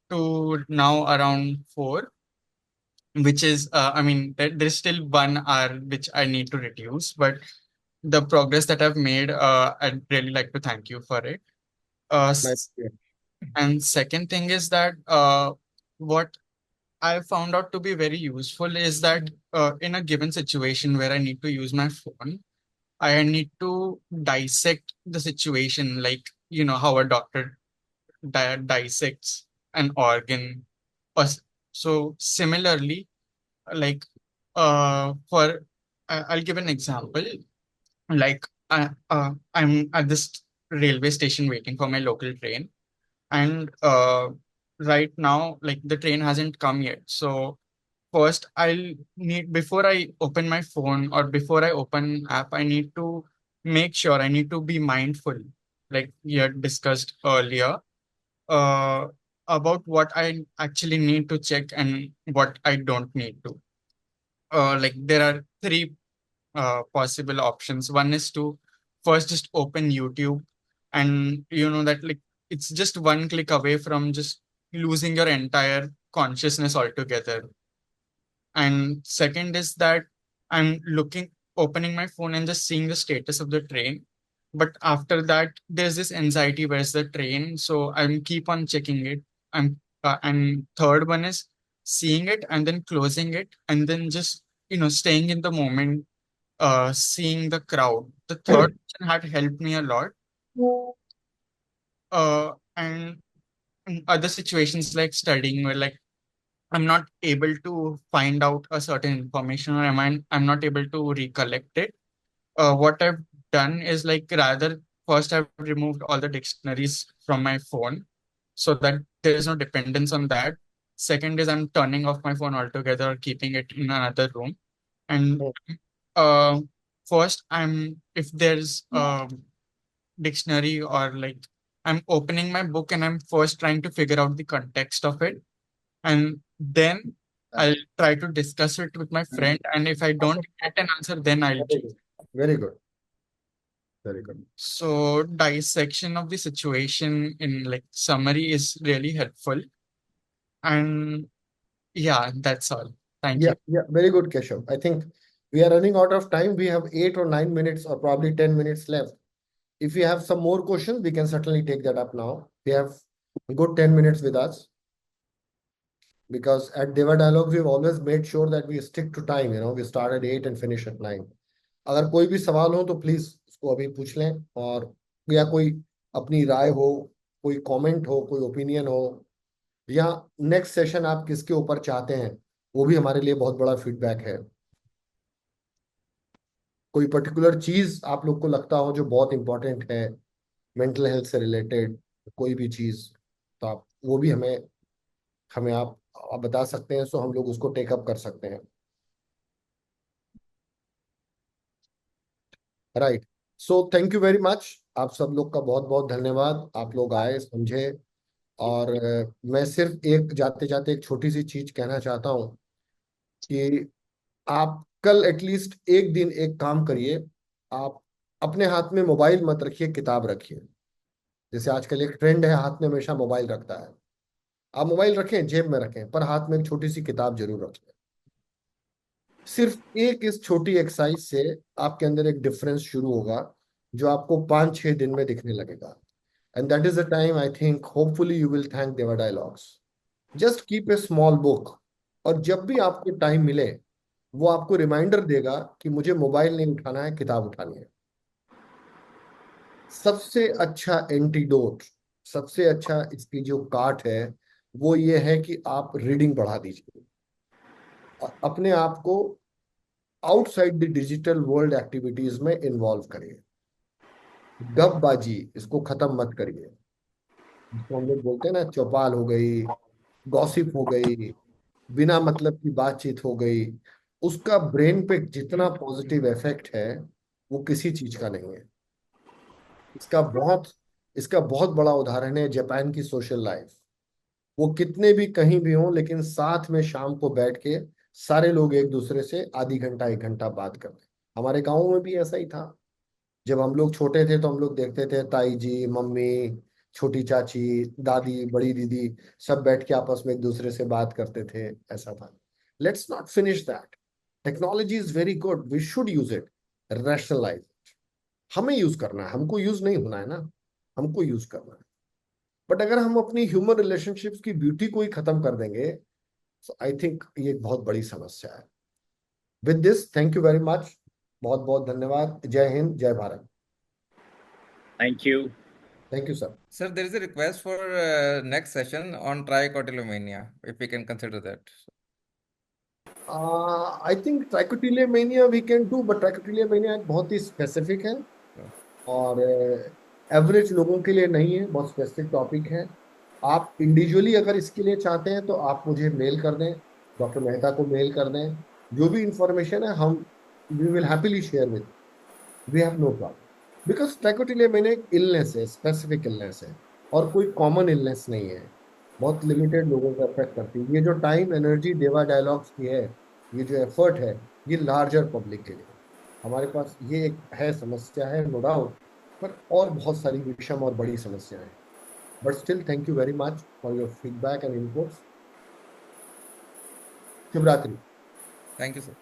to now around 4, which is I mean there's still 1 hour which I need to reduce, but the progress that I've made, I'd really like to thank you for it. My And second thing is that what I found out to be very useful is that in a given situation where I need to use my phone, I need to dissect the situation, like how a doctor dissects an organ. Or so similarly, like for I'll give an example. Like I'm at this railway station waiting for my local train, and right now, like the train hasn't come yet. So first, I'll need before I open my phone or before I open app, I need to make sure I need to be mindful, like you had discussed earlier, uh, about what I actually need to check and what I don't need to. Like there are three possible options. One is to first just open YouTube, and you know that like it's just one click away from just losing your entire consciousness altogether. And second is that I'm opening my phone and just seeing the status of the train. But after that, there's this anxiety, where's the train? So I'm keep on checking it. And third one is seeing it and then closing it and then just staying in the moment, seeing the crowd. The third option had helped me a lot. And in other situations like studying, where like I'm not able to find out a certain information, or I'm not able to recollect it. What I've done is like rather first I've removed all the dictionaries from my phone so that there is no dependence on that. Second is I'm turning off my phone altogether or keeping it in another room. And uh, first I'm if there's a dictionary or like I'm opening my book and I'm first trying to figure out the context of it, and then I'll try to discuss it with my friend. And if I don't get an answer, then I'll choose. Very good. Very good. So dissection of the situation in like summary is really helpful. And yeah, that's all. Thank you. Yeah, very good, Keshav. I think we are running out of time. We have 8 or 9 minutes or probably 10 minutes left. If you have some more questions, we can certainly take that up now. We have a good 10 minutes with us because at Deva Dialogues, we've always made sure that we stick to time. We start at 8 and finish at 9. अगर कोई भी सवाल हो तो please उसको अभी पूछ लें, और या कोई अपनी राय हो, कोई कमेंट हो, कोई ओपिनियन हो, या नेक्स्ट सेशन आप किसके ऊपर चाहते हैं, वो भी हमारे लिए बहुत बड़ा फीडबैक है। कोई पर्टिकुलर चीज आप लोग को लगता हो जो बहुत इंपॉर्टेंट है मेंटल हेल्थ से रिलेटेड, कोई भी चीज, तो आप वो भी हमें हमें आप बता सकते हैं, सो हम लोग उसको टेकअप कर सकते हैं। Right, so thank you very much. आप सब लोग का बहुत बहुत धन्यवाद, आप लोग आए, समझे। और मैं सिर्फ एक जाते जाते एक छोटी सी चीज कहना चाहता हूँ कि आप कल एटलीस्ट एक दिन एक काम करिए, आप अपने हाथ में मोबाइल मत रखिए, किताब रखिए। जैसे आजकल एक ट्रेंड है, हाथ में हमेशा मोबाइल रखता है। आप मोबाइल रखें, जेब में रखें, पर हाथ में एक छोटी सी किताब जरूर रखें। सिर्फ एक इस छोटी एक्सरसाइज से आपके अंदर एक डिफरेंस शुरू होगा जो आपको 5-6 दिन में दिखने लगेगा। And that is the time I think hopefully you will thank Deva dialogues. Just keep a small book, और जब भी आपको टाइम मिले वो आपको रिमाइंडर देगा कि मुझे मोबाइल नहीं उठाना है, किताब उठानी है। सबसे अच्छा एंटीडोट, सबसे अच्छा इसकी जो काट है वो ये है कि आप रीडिंग बढ़ा दीजिए, अपने आप को outside the digital world activities में इन्वॉल्व करिए। गपबाजी इसको खत्म मत करिए, जिसको हम लोग बोलते हैं ना, चौपाल हो गई, गॉसिप हो गई, बिना मतलब की बातचीत हो गई, उसका ब्रेन पे जितना पॉजिटिव इफेक्ट है वो किसी चीज का नहीं है। इसका बहुत इसका बहुत बड़ा उदाहरण है जापान की सोशल लाइफ। वो कितने भी कहीं भी हों, लेकिन साथ में शाम को बैठ के सारे लोग एक दूसरे से आधी घंटा 1 घंटा बात करते। हमारे गाँव में भी ऐसा ही था। जब हम लोग छोटे थे तो हम लोग देखते थे ताई जी, मम्मी, छोटी चाची, दादी, बड़ी दीदी सब बैठ के आपस में एक दूसरे से बात करते थे। ऐसा था। Let's not finish that. Technology is very good, we should use it, rationalise. हमें यूज करना है, हमको यूज नहीं होना है ना, हमको यूज करना है। बट अगर हम अपनी ह्यूमन रिलेशनशिप्स की ब्यूटी को ही खत्म कर देंगे, तो आई थिंक ये एक बहुत बड़ी समस्या है। With this, thank you very much. बहुत बहुत धन्यवाद। जय हिंद, जय Bharat. Thank you. Thank you sir. Sir, there is a request for next session on trichotillomania, if we can consider that. I think ट्राइकोटिलिया वी कैन डू, बट ट्राइकोटिलिया बहुत ही specific है और एवरेज लोगों के लिए नहीं है, बहुत स्पेसिफिक टॉपिक है। आप इंडिविजुअली अगर इसके लिए चाहते हैं तो आप मुझे मेल कर दें, डॉक्टर मेहता को मेल कर दें। जो भी इंफॉर्मेशन है हम we will happily share with, we have no problem. Because ट्राइकोटिलिया एक इलनेस है, स्पेसिफिक इलनेस है और कोई कॉमन इलनेस नहीं है। बहुत लिमिटेड लोगों को अफेक्ट करती है। ये जो टाइम एनर्जी देवा डायलॉग्स की है, ये जो एफर्ट है, ये लार्जर पब्लिक के लिए। हमारे पास ये एक है, समस्या है, नो डाउट, पर और बहुत सारी विषम और बड़ी समस्याएं हैं। But still thank you very much for your feedback and inputs. शुभ रात्रि। Thank you, sir.